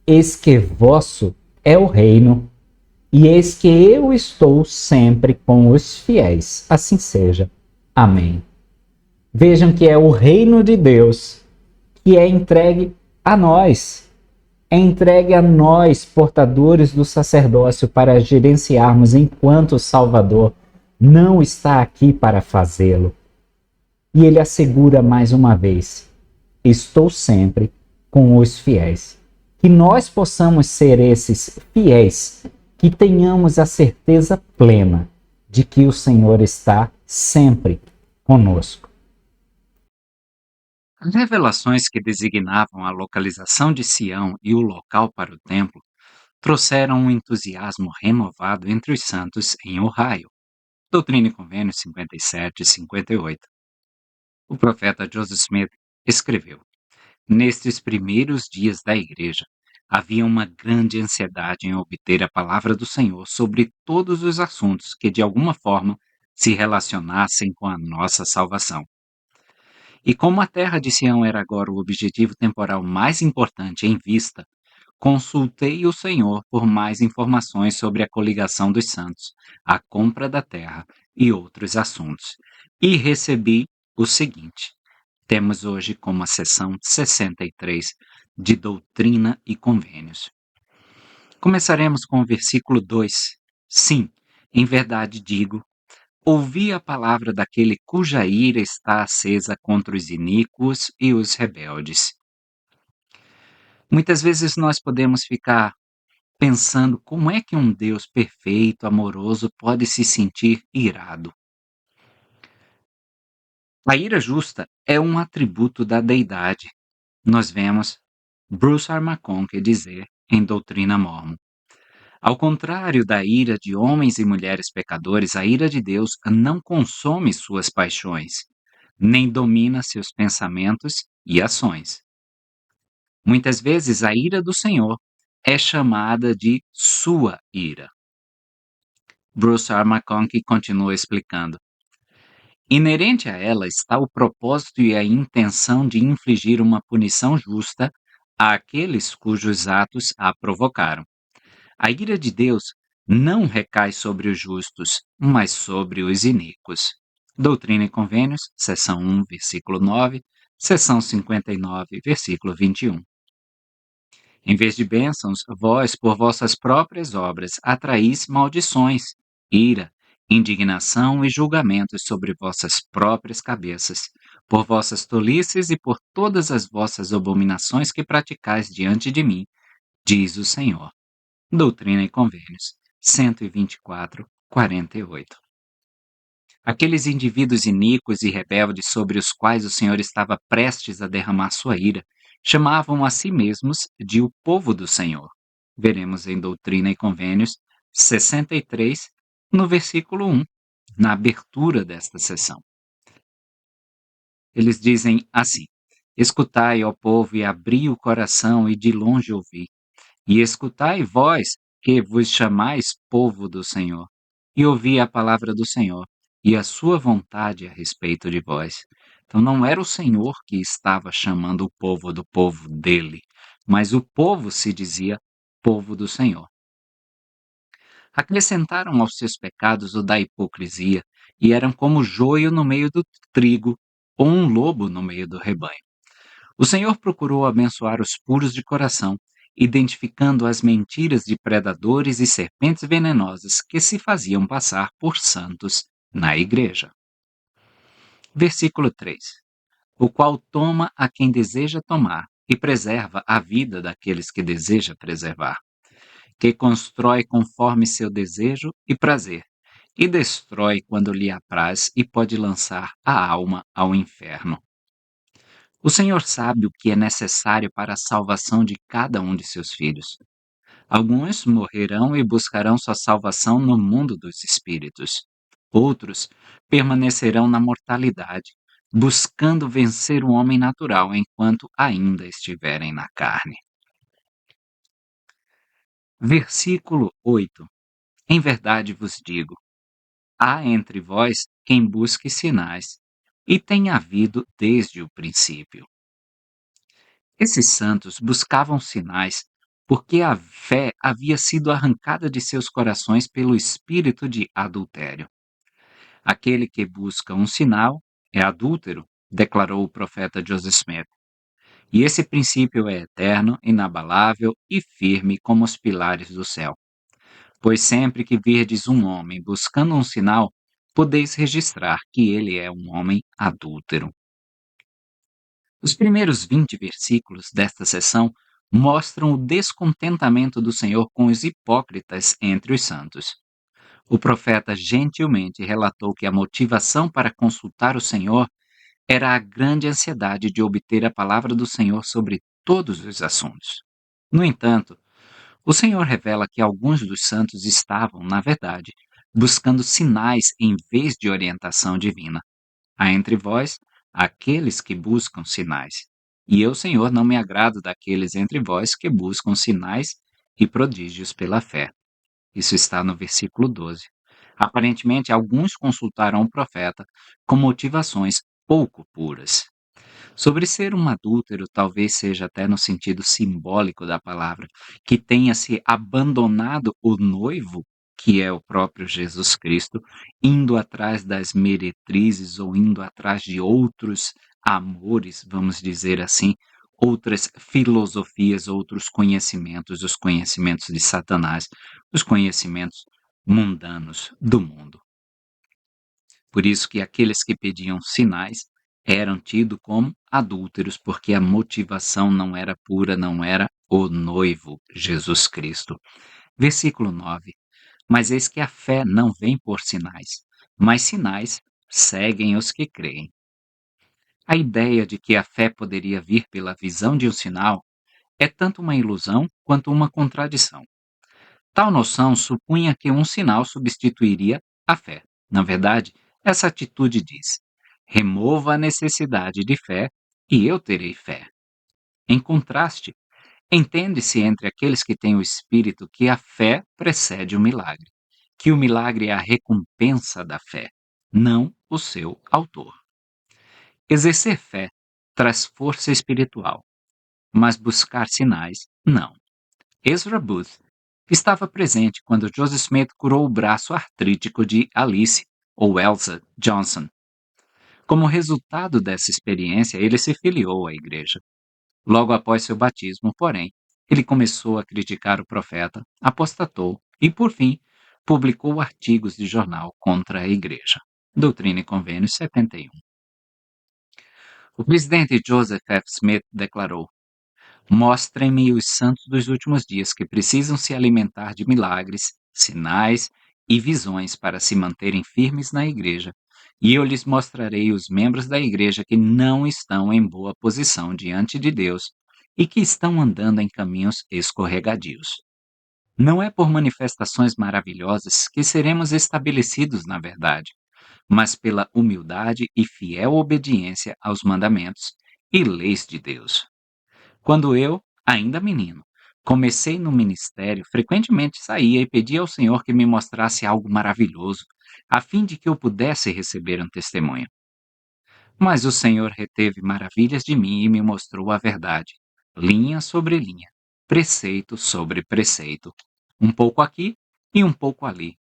Eis que vosso é o reino, e eis que eu estou sempre com os fiéis. Assim seja. Amém. Vejam que é o reino de Deus que é entregue a nós. É entregue a nós, portadores do sacerdócio, para gerenciarmos enquanto o Salvador não está aqui para fazê-lo. E ele assegura mais uma vez: estou sempre com os fiéis. Que nós possamos ser esses fiéis, que tenhamos a certeza plena de que o Senhor está sempre conosco. As revelações que designavam a localização de Sião e o local para o templo trouxeram um entusiasmo renovado entre os santos em Ohio. Doutrina e Convênios 57 e 58. O profeta Joseph Smith escreveu: nestes primeiros dias da Igreja, havia uma grande ansiedade em obter a palavra do Senhor sobre todos os assuntos que, de alguma forma, se relacionassem com a nossa salvação. E como a terra de Sião era agora o objetivo temporal mais importante em vista, consultei o Senhor por mais informações sobre a coligação dos santos, a compra da terra e outros assuntos. E recebi o seguinte: temos hoje como a seção 63 de Doutrina e Convênios. Começaremos com o versículo 2. Sim, em verdade digo, ouvi a palavra daquele cuja ira está acesa contra os iníquos e os rebeldes. Muitas vezes nós podemos ficar pensando como é que um Deus perfeito, amoroso, pode se sentir irado. A ira justa é um atributo da deidade. Nós vemos Bruce R. McConkie dizer em Doutrina Mórmon. Ao contrário da ira de homens e mulheres pecadores, a ira de Deus não consome suas paixões, nem domina seus pensamentos e ações. Muitas vezes a ira do Senhor é chamada de sua ira. Bruce R. McConkie continua explicando. Inerente a ela está o propósito e a intenção de infligir uma punição justa àqueles cujos atos a provocaram. A ira de Deus não recai sobre os justos, mas sobre os iníquos. Doutrina e Convênios, seção 1, versículo 9, seção 59, versículo 21. Em vez de bênçãos, vós, por vossas próprias obras, atraís maldições, ira, indignação e julgamentos sobre vossas próprias cabeças, por vossas tolices e por todas as vossas abominações que praticais diante de mim, diz o Senhor. Doutrina e Convênios, 124, 48. Aqueles indivíduos iníquos e rebeldes sobre os quais o Senhor estava prestes a derramar sua ira, chamavam a si mesmos de o povo do Senhor. Veremos em Doutrina e Convênios 63, no versículo 1, na abertura desta sessão. Eles dizem assim: Escutai, ó povo, e abri o coração, e de longe ouvi. E escutai vós, que vos chamais povo do Senhor, e ouvi a palavra do Senhor, e a sua vontade a respeito de vós. Então não era o Senhor que estava chamando o povo do povo dele, mas o povo se dizia povo do Senhor. Acrescentaram aos seus pecados o da hipocrisia, e eram como joio no meio do trigo, ou um lobo no meio do rebanho. O Senhor procurou abençoar os puros de coração, identificando as mentiras de predadores e serpentes venenosas que se faziam passar por santos na igreja. Versículo 3: O qual toma a quem deseja tomar e preserva a vida daqueles que deseja preservar, que constrói conforme seu desejo e prazer, e destrói quando lhe apraz e pode lançar a alma ao inferno. O Senhor sabe o que é necessário para a salvação de cada um de seus filhos. Alguns morrerão e buscarão sua salvação no mundo dos espíritos. Outros permanecerão na mortalidade, buscando vencer o homem natural enquanto ainda estiverem na carne. Versículo 8. Em verdade vos digo, há entre vós quem busque sinais, e tem havido desde o princípio. Esses santos buscavam sinais porque a fé havia sido arrancada de seus corações pelo espírito de adultério. Aquele que busca um sinal é adúltero, declarou o profeta Joseph Smith. E esse princípio é eterno, inabalável e firme como os pilares do céu. Pois sempre que virdes um homem buscando um sinal, podeis registrar que ele é um homem adúltero. Os primeiros 20 versículos desta sessão mostram o descontentamento do Senhor com os hipócritas entre os santos. O profeta gentilmente relatou que a motivação para consultar o Senhor era a grande ansiedade de obter a palavra do Senhor sobre todos os assuntos. No entanto, o Senhor revela que alguns dos santos estavam, na verdade, buscando sinais em vez de orientação divina. Há entre vós aqueles que buscam sinais. E eu, Senhor, não me agrado daqueles entre vós que buscam sinais e prodígios pela fé. Isso está no versículo 12. Aparentemente, alguns consultaram o profeta com motivações pouco puras. Sobre ser um adúltero, talvez seja até no sentido simbólico da palavra, que tenha se abandonado o noivo, que é o próprio Jesus Cristo, indo atrás das meretrizes ou indo atrás de outros amores, vamos dizer assim, outras filosofias, outros conhecimentos, os conhecimentos de Satanás, os conhecimentos mundanos do mundo. Por isso que aqueles que pediam sinais eram tidos como adúlteros, porque a motivação não era pura, não era o noivo, Jesus Cristo. Versículo 9. Mas eis que a fé não vem por sinais, mas sinais seguem os que creem. A ideia de que a fé poderia vir pela visão de um sinal é tanto uma ilusão quanto uma contradição. Tal noção supunha que um sinal substituiria a fé. Na verdade, essa atitude diz: remova a necessidade de fé e eu terei fé. Em contraste, entende-se entre aqueles que têm o espírito que a fé precede o milagre, que o milagre é a recompensa da fé, não o seu autor. Exercer fé traz força espiritual, mas buscar sinais, não. Ezra Booth estava presente quando Joseph Smith curou o braço artrítico de Alice, ou Elsa, Johnson. Como resultado dessa experiência, ele se filiou à igreja. Logo após seu batismo, porém, ele começou a criticar o profeta, apostatou e, por fim, publicou artigos de jornal contra a igreja. Doutrina e Convênios 71. O presidente Joseph F. Smith declarou: mostrem-me os santos dos últimos dias que precisam se alimentar de milagres, sinais e visões para se manterem firmes na igreja, e eu lhes mostrarei os membros da igreja que não estão em boa posição diante de Deus e que estão andando em caminhos escorregadios. Não é por manifestações maravilhosas que seremos estabelecidos na verdade, mas pela humildade e fiel obediência aos mandamentos e leis de Deus. Quando eu, ainda menino, comecei no ministério, frequentemente saía e pedia ao Senhor que me mostrasse algo maravilhoso, a fim de que eu pudesse receber um testemunho. Mas o Senhor reteve maravilhas de mim e me mostrou a verdade, linha sobre linha, preceito sobre preceito, um pouco aqui e um pouco ali,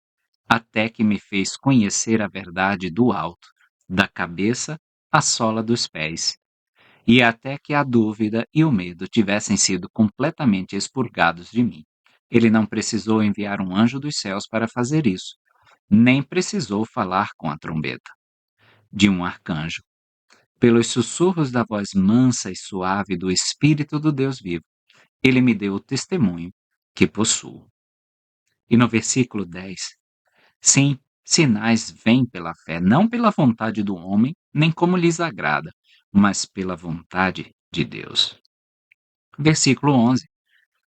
até que me fez conhecer a verdade do alto, da cabeça à sola dos pés, e até que a dúvida e o medo tivessem sido completamente expurgados de mim. Ele não precisou enviar um anjo dos céus para fazer isso, nem precisou falar com a trombeta de um arcanjo. Pelos sussurros da voz mansa e suave do Espírito do Deus vivo, ele me deu o testemunho que possuo. E no versículo 10, sim, sinais vêm pela fé, não pela vontade do homem, nem como lhes agrada, mas pela vontade de Deus. Versículo 11.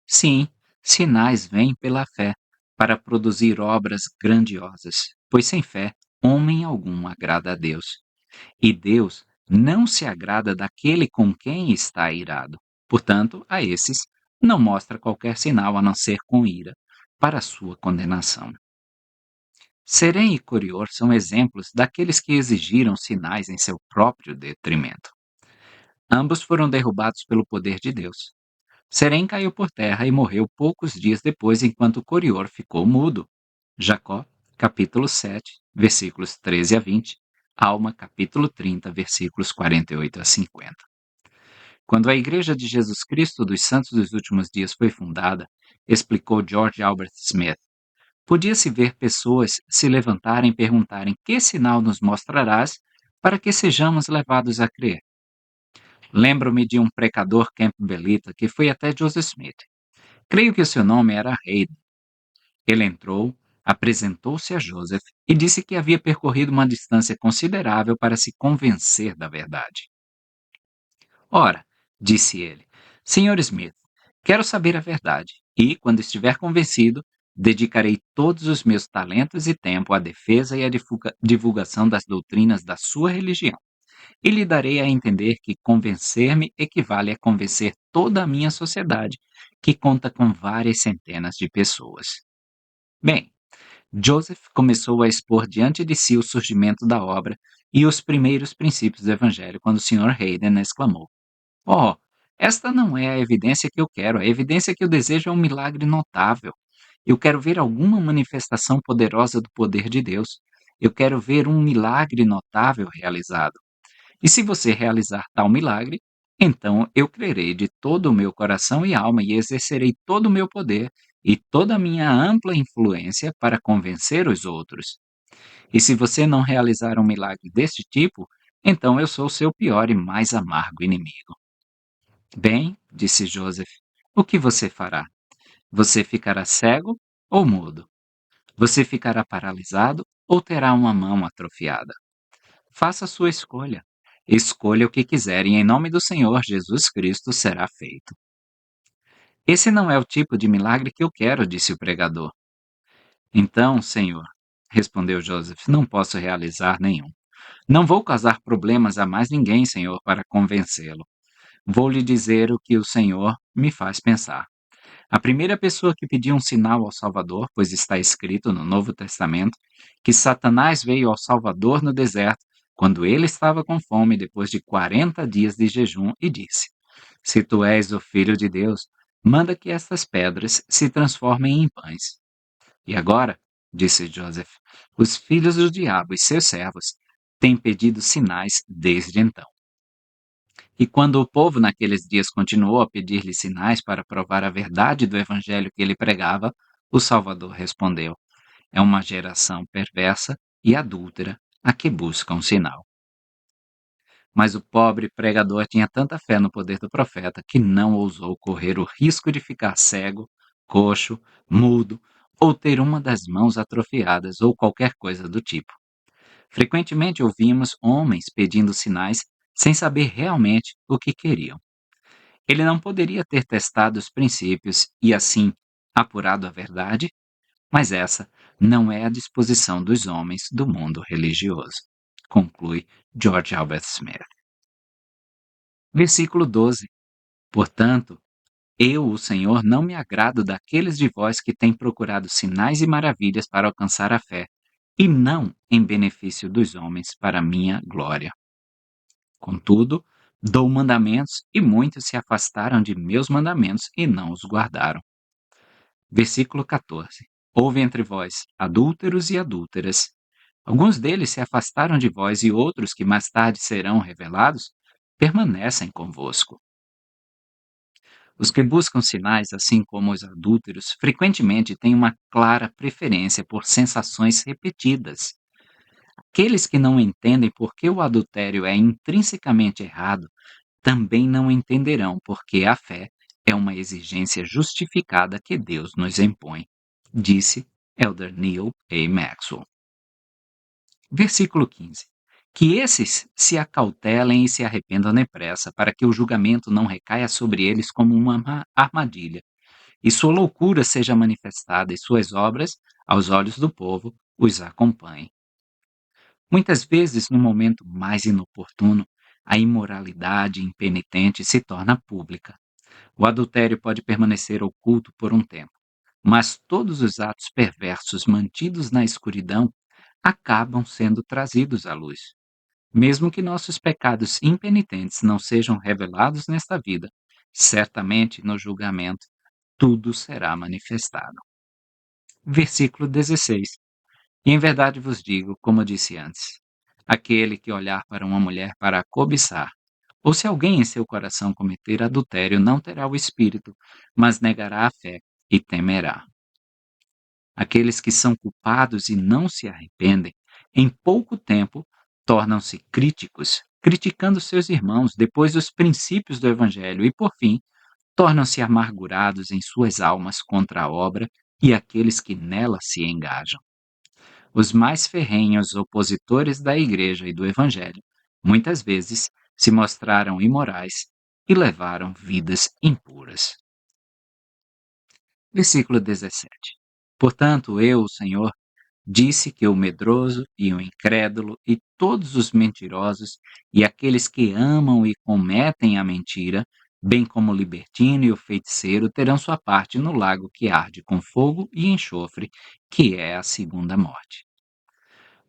Sim, sinais vêm pela fé, para produzir obras grandiosas, pois sem fé, homem algum agrada a Deus. E Deus não se agrada daquele com quem está irado. Portanto, a esses não mostra qualquer sinal a não ser com ira, para a sua condenação. Serém e Corior são exemplos daqueles que exigiram sinais em seu próprio detrimento. Ambos foram derrubados pelo poder de Deus. Serém caiu por terra e morreu poucos dias depois, enquanto Corior ficou mudo. Jacó, capítulo 7, versículos 13 a 20. Alma, capítulo 30, versículos 48 a 50. Quando a Igreja de Jesus Cristo dos Santos dos Últimos Dias foi fundada, explicou George Albert Smith, podia-se ver pessoas se levantarem e perguntarem: que sinal nos mostrarás para que sejamos levados a crer? Lembro-me de um precador campbellita que foi até Joseph Smith. Creio que o seu nome era Hayden. Ele entrou, apresentou-se a Joseph e disse que havia percorrido uma distância considerável para se convencer da verdade. Ora, disse ele, Sr. Smith, quero saber a verdade e, quando estiver convencido, dedicarei todos os meus talentos e tempo à defesa e à divulgação das doutrinas da sua religião. E lhe darei a entender que convencer-me equivale a convencer toda a minha sociedade, que conta com várias centenas de pessoas. Bem, Joseph começou a expor diante de si o surgimento da obra e os primeiros princípios do Evangelho, quando o Sr. Hayden exclamou: "Oh, esta não é a evidência que eu quero, a evidência que eu desejo é um milagre notável. Eu quero ver alguma manifestação poderosa do poder de Deus. Eu quero ver um milagre notável realizado. E se você realizar tal milagre, então eu crerei de todo o meu coração e alma e exercerei todo o meu poder e toda a minha ampla influência para convencer os outros. E se você não realizar um milagre deste tipo, então eu sou seu pior e mais amargo inimigo." "Bem", disse Joseph, "o que você fará? Você ficará cego ou mudo? Você ficará paralisado ou terá uma mão atrofiada? Faça a sua escolha. Escolha o que quiser e em nome do Senhor Jesus Cristo será feito." "Esse não é o tipo de milagre que eu quero", disse o pregador. "Então, Senhor", respondeu Joseph, "não posso realizar nenhum. Não vou causar problemas a mais ninguém, Senhor, para convencê-lo. Vou lhe dizer o que o Senhor me faz pensar. A primeira pessoa que pediu um sinal ao Salvador, pois está escrito no Novo Testamento que Satanás veio ao Salvador no deserto, quando ele estava com fome, depois de 40 dias de jejum, e disse: "Se tu és o Filho de Deus, manda que estas pedras se transformem em pães." E agora, disse Joseph, os filhos do diabo e seus servos têm pedido sinais desde então. E quando o povo naqueles dias continuou a pedir-lhe sinais para provar a verdade do evangelho que ele pregava, o Salvador respondeu: "É uma geração perversa e adúltera a que busca um sinal." Mas o pobre pregador tinha tanta fé no poder do profeta que não ousou correr o risco de ficar cego, coxo, mudo ou ter uma das mãos atrofiadas ou qualquer coisa do tipo. Frequentemente ouvimos homens pedindo sinais sem saber realmente o que queriam. Ele não poderia ter testado os princípios e, assim, apurado a verdade? Mas essa não é a disposição dos homens do mundo religioso, conclui George Albert Smith. Versículo 12. Portanto, eu, o Senhor, não me agrado daqueles de vós que têm procurado sinais e maravilhas para alcançar a fé, e não em benefício dos homens para minha glória. Contudo, dou mandamentos e muitos se afastaram de meus mandamentos e não os guardaram. Versículo 14. Houve entre vós adúlteros e adúlteras. Alguns deles se afastaram de vós e outros, que mais tarde serão revelados, permanecem convosco. Os que buscam sinais, assim como os adúlteros, frequentemente têm uma clara preferência por sensações repetidas. Aqueles que não entendem por que o adultério é intrinsecamente errado também não entenderão porque a fé é uma exigência justificada que Deus nos impõe, disse Elder Neil A. Maxwell. Versículo 15. Que esses se acautelem e se arrependam depressa, para que o julgamento não recaia sobre eles como uma armadilha, e sua loucura seja manifestada e suas obras, aos olhos do povo, os acompanhem. Muitas vezes, no momento mais inoportuno, a imoralidade impenitente se torna pública. O adultério pode permanecer oculto por um tempo, mas todos os atos perversos mantidos na escuridão acabam sendo trazidos à luz. Mesmo que nossos pecados impenitentes não sejam revelados nesta vida, certamente no julgamento tudo será manifestado. Versículo 16. E em verdade vos digo, como disse antes, aquele que olhar para uma mulher para a cobiçar, ou se alguém em seu coração cometer adultério, não terá o espírito, mas negará a fé e temerá. Aqueles que são culpados e não se arrependem, em pouco tempo tornam-se críticos, criticando seus irmãos depois dos princípios do Evangelho e, por fim, tornam-se amargurados em suas almas contra a obra e aqueles que nela se engajam. Os mais ferrenhos opositores da Igreja e do Evangelho, muitas vezes, se mostraram imorais e levaram vidas impuras. Versículo 17. Portanto, eu, o Senhor, disse que o medroso e o incrédulo e todos os mentirosos e aqueles que amam e cometem a mentira, bem como o libertino e o feiticeiro, terão sua parte no lago que arde com fogo e enxofre, que é a segunda morte.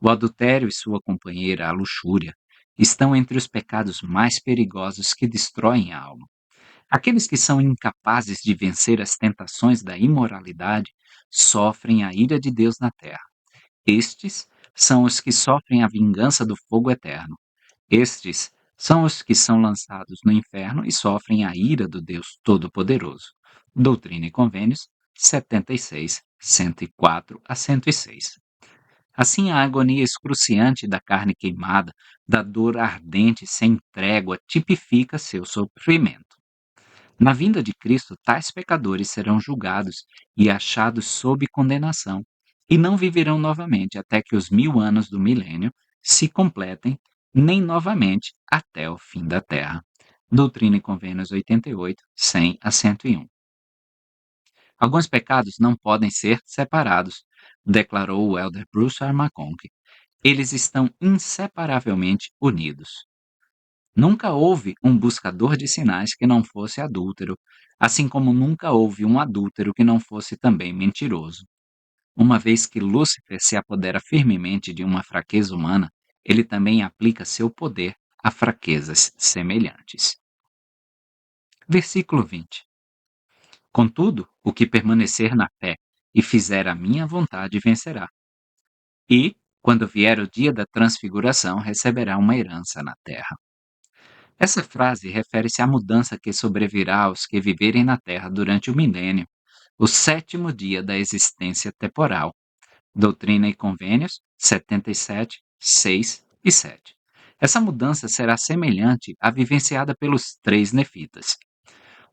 O adultério e sua companheira, a luxúria, estão entre os pecados mais perigosos que destroem a alma. Aqueles que são incapazes de vencer as tentações da imoralidade sofrem a ira de Deus na terra. Estes são os que sofrem a vingança do fogo eterno. Estes são os que são lançados no inferno e sofrem a ira do Deus Todo-Poderoso. Doutrina e Convênios 76, 104 a 106. Assim, a agonia excruciante da carne queimada, da dor ardente sem trégua, tipifica seu sofrimento. Na vinda de Cristo, tais pecadores serão julgados e achados sob condenação, e não viverão novamente até que os 1000 anos do milênio se completem, nem novamente até o fim da terra. Doutrina e Convênios 88, 100 a 101. Alguns pecados não podem ser separados, declarou o elder Bruce R. McConkie. Eles estão inseparavelmente unidos. Nunca houve um buscador de sinais que não fosse adúltero, assim como nunca houve um adúltero que não fosse também mentiroso. Uma vez que Lúcifer se apodera firmemente de uma fraqueza humana, ele também aplica seu poder a fraquezas semelhantes. Versículo 20. Contudo, o que permanecer na fé e fizer a minha vontade vencerá. E, quando vier o dia da transfiguração, receberá uma herança na terra. Essa frase refere-se à mudança que sobrevirá aos que viverem na terra durante o milênio, o 7º dia da existência temporal. Doutrina e Convênios 77, 6 e 7. Essa mudança será semelhante à vivenciada pelos 3 nefitas.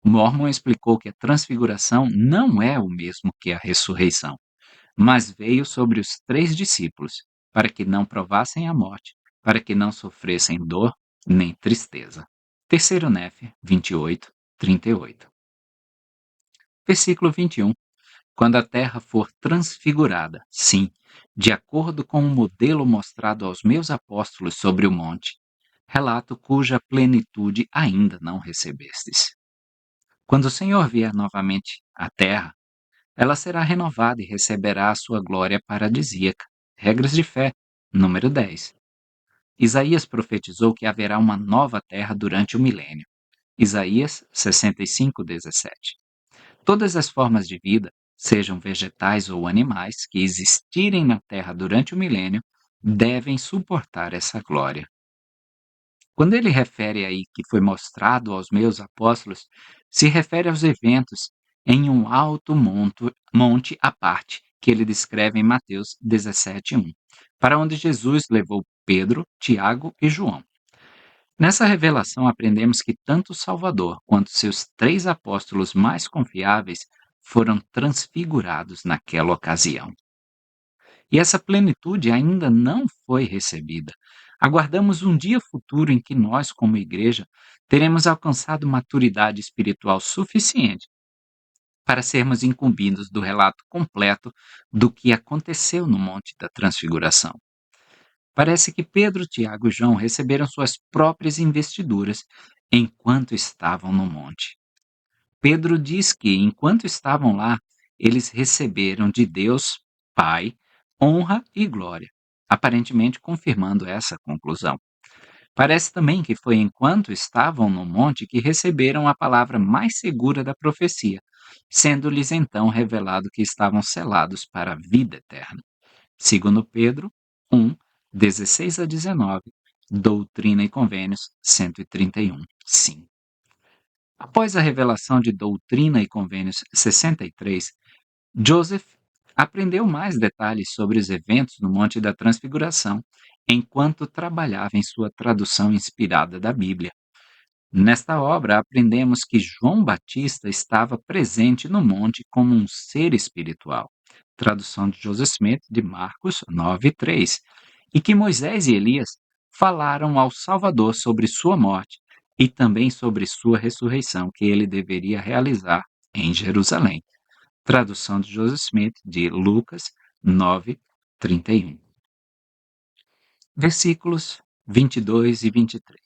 Mormon explicou que a transfiguração não é o mesmo que a ressurreição, mas veio sobre os 3 discípulos, para que não provassem a morte, para que não sofressem dor nem tristeza. Terceiro Nefe 28, 38. Versículo 21. Quando a terra for transfigurada, sim, de acordo com o modelo mostrado aos meus apóstolos sobre o monte, relato cuja plenitude ainda não recebestes. Quando o Senhor vier novamente à terra, ela será renovada e receberá a sua glória paradisíaca. Regras de fé, número 10. Isaías profetizou que haverá uma nova terra durante o milênio. Isaías 65, 17. Todas as formas de vida, sejam vegetais ou animais, que existirem na terra durante o milênio, devem suportar essa glória. Quando ele refere aí que foi mostrado aos meus apóstolos, se refere aos eventos em um alto monte à parte, que ele descreve em Mateus 17:1, para onde Jesus levou Pedro, Tiago e João. Nessa revelação aprendemos que tanto o Salvador quanto seus 3 apóstolos mais confiáveis foram transfigurados naquela ocasião. E essa plenitude ainda não foi recebida. Aguardamos um dia futuro em que nós, como igreja, teremos alcançado maturidade espiritual suficiente para sermos incumbidos do relato completo do que aconteceu no Monte da Transfiguração. Parece que Pedro, Tiago e João receberam suas próprias investiduras enquanto estavam no monte. Pedro diz que, enquanto estavam lá, eles receberam de Deus, Pai, honra e glória, aparentemente confirmando essa conclusão. Parece também que foi enquanto estavam no monte que receberam a palavra mais segura da profecia, sendo-lhes então revelado que estavam selados para a vida eterna. Segundo Pedro 1, 16 a 19, Doutrina e Convênios 131, sim. Após a revelação de Doutrina e Convênios 63, Joseph aprendeu mais detalhes sobre os eventos no Monte da Transfiguração enquanto trabalhava em sua tradução inspirada da Bíblia. Nesta obra, aprendemos que João Batista estava presente no monte como um ser espiritual, tradução de Joseph Smith de Marcos 9:3, e que Moisés e Elias falaram ao Salvador sobre sua morte e também sobre sua ressurreição que ele deveria realizar em Jerusalém. Tradução de Joseph Smith de Lucas 9:31. Versículos 22 e 23.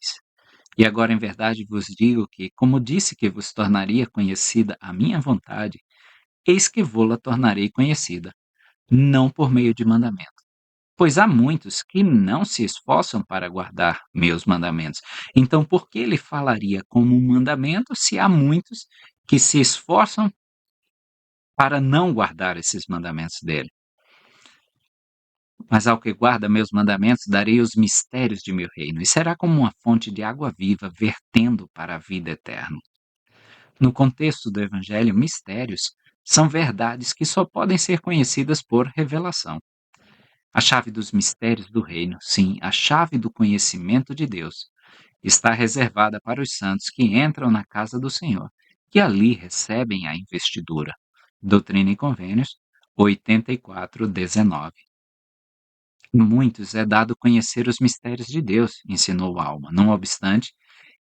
E agora em verdade vos digo que, como disse que vos tornaria conhecida a minha vontade, eis que vô-la tornarei conhecida, não por meio de mandamento, Pois há muitos que não se esforçam para guardar meus mandamentos. Então, por que ele falaria como um mandamento se há muitos que se esforçam para não guardar esses mandamentos dele? Mas ao que guarda meus mandamentos, darei os mistérios de meu reino, e será como uma fonte de água viva vertendo para a vida eterna. No contexto do Evangelho, mistérios são verdades que só podem ser conhecidas por revelação. A chave dos mistérios do reino, sim, a chave do conhecimento de Deus, está reservada para os santos que entram na casa do Senhor, que ali recebem a investidura. Doutrina e Convênios 84:19. Muitos é dado conhecer os mistérios de Deus, ensinou Alma. Não obstante,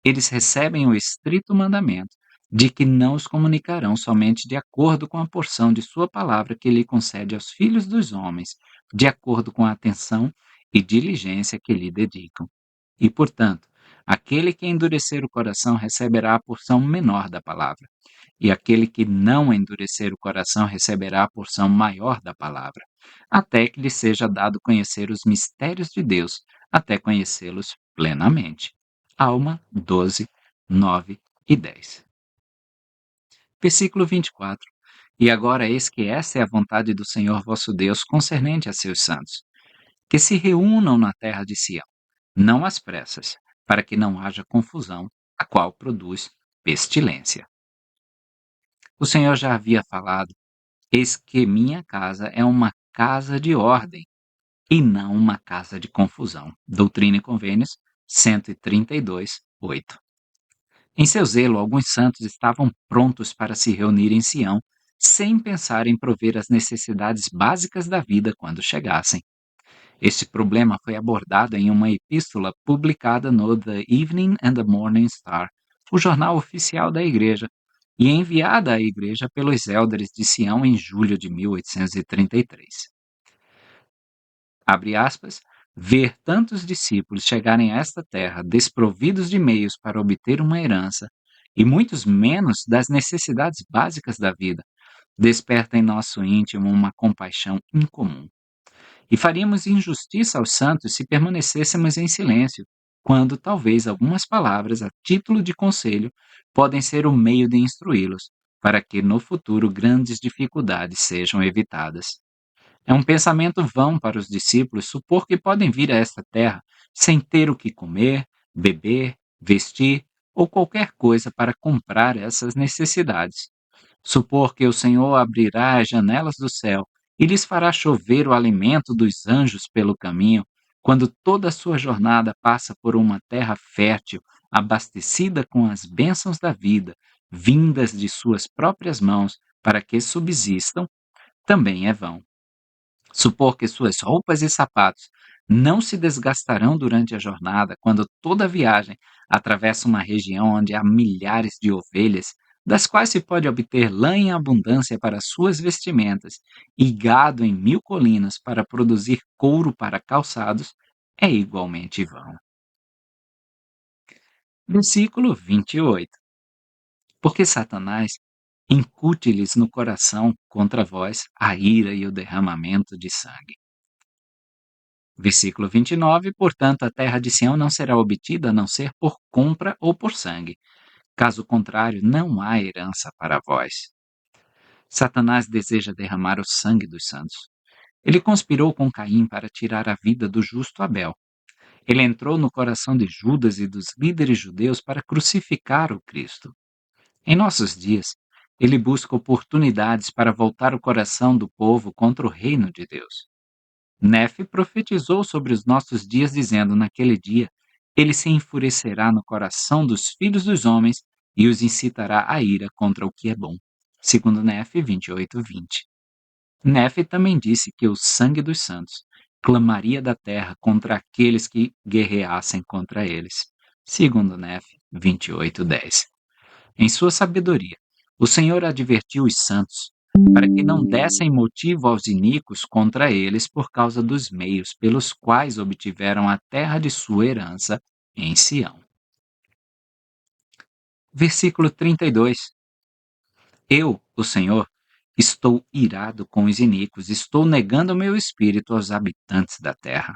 eles recebem o estrito mandamento de que não os comunicarão somente de acordo com a porção de sua palavra que ele concede aos filhos dos homens, de acordo com a atenção e diligência que lhe dedicam. E, portanto, aquele que endurecer o coração receberá a porção menor da palavra, e aquele que não endurecer o coração receberá a porção maior da palavra, até que lhe seja dado conhecer os mistérios de Deus, até conhecê-los plenamente. Alma 12, 9 e 10. Versículo 24. E agora eis que essa é a vontade do Senhor vosso Deus concernente a seus santos, que se reúnam na terra de Sião, não às pressas, para que não haja confusão, a qual produz pestilência. O Senhor já havia falado: eis que minha casa é uma casa de ordem, e não uma casa de confusão. Doutrina e Convênios 132, 8. Em seu zelo, alguns santos estavam prontos para se reunir em Sião, sem pensar em prover as necessidades básicas da vida quando chegassem. Este problema foi abordado em uma epístola publicada no The Evening and the Morning Star, o jornal oficial da igreja, e enviada à igreja pelos élderes de Sião em julho de 1833. Abre aspas, ver tantos discípulos chegarem a esta terra desprovidos de meios para obter uma herança, e muitos menos das necessidades básicas da vida, desperta em nosso íntimo uma compaixão incomum. E faríamos injustiça aos santos se permanecêssemos em silêncio, quando talvez algumas palavras, a título de conselho, podem ser o meio de instruí-los, para que no futuro grandes dificuldades sejam evitadas. É um pensamento vão para os discípulos supor que podem vir a esta terra sem ter o que comer, beber, vestir ou qualquer coisa para comprar essas necessidades. Supor que o Senhor abrirá as janelas do céu e lhes fará chover o alimento dos anjos pelo caminho, quando toda a sua jornada passa por uma terra fértil, abastecida com as bênçãos da vida, vindas de suas próprias mãos, para que subsistam, também é vão. Supor que suas roupas e sapatos não se desgastarão durante a jornada, quando toda a viagem atravessa uma região onde há milhares de ovelhas, das quais se pode obter lã em abundância para suas vestimentas e gado em 1000 colinas para produzir couro para calçados, é igualmente vão. Versículo 28. Porque Satanás incute-lhes no coração contra vós a ira e o derramamento de sangue. Versículo 29, portanto, a terra de Sião não será obtida a não ser por compra ou por sangue. Caso contrário, não há herança para vós. Satanás deseja derramar o sangue dos santos. Ele conspirou com Caim para tirar a vida do justo Abel. Ele entrou no coração de Judas e dos líderes judeus para crucificar o Cristo. Em nossos dias, ele busca oportunidades para voltar o coração do povo contra o reino de Deus. Nefe profetizou sobre os nossos dias, dizendo: naquele dia, ele se enfurecerá no coração dos filhos dos homens e os incitará à ira contra o que é bom. Segundo Nefe 28:20. Nefe também disse que o sangue dos santos clamaria da terra contra aqueles que guerreassem contra eles. Segundo Nefe 28:10. Em sua sabedoria, o Senhor advertiu os santos para que não dessem motivo aos iníquos contra eles por causa dos meios pelos quais obtiveram a terra de sua herança em Sião. Versículo 32. Eu, o Senhor, Estou irado com os iníquos, estou negando o meu espírito aos habitantes da terra.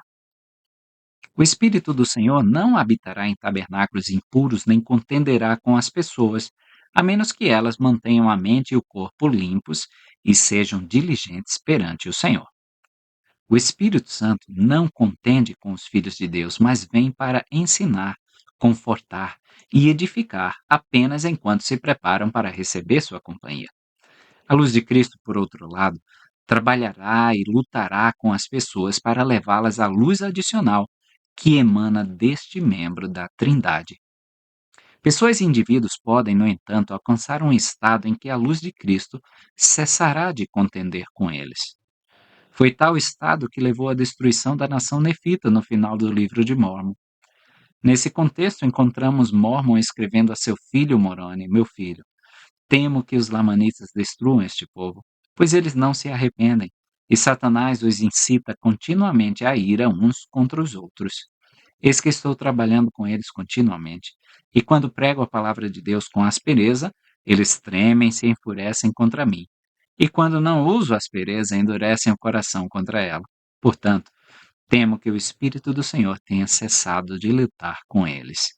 O Espírito do Senhor não habitará em tabernáculos impuros, nem contenderá com as pessoas, a menos que elas mantenham a mente e o corpo limpos e sejam diligentes perante o Senhor. O Espírito Santo não contende com os filhos de Deus, mas vem para ensinar, confortar e edificar apenas enquanto se preparam para receber sua companhia. A luz de Cristo, por outro lado, trabalhará e lutará com as pessoas para levá-las à luz adicional que emana deste membro da Trindade. Pessoas e indivíduos podem, no entanto, alcançar um estado em que a luz de Cristo cessará de contender com eles. Foi tal estado que levou à destruição da nação nefita no final do livro de Mórmon. Nesse contexto, encontramos Mórmon escrevendo a seu filho Moroni: Meu filho, temo que os lamanitas destruam este povo, pois eles não se arrependem, e Satanás os incita continuamente à ira uns contra os outros. Eis que estou trabalhando com eles continuamente, e quando prego a palavra de Deus com aspereza, eles tremem e se enfurecem contra mim. E quando não uso aspereza, endurecem o coração contra ela. Portanto, temo que o Espírito do Senhor tenha cessado de lutar com eles.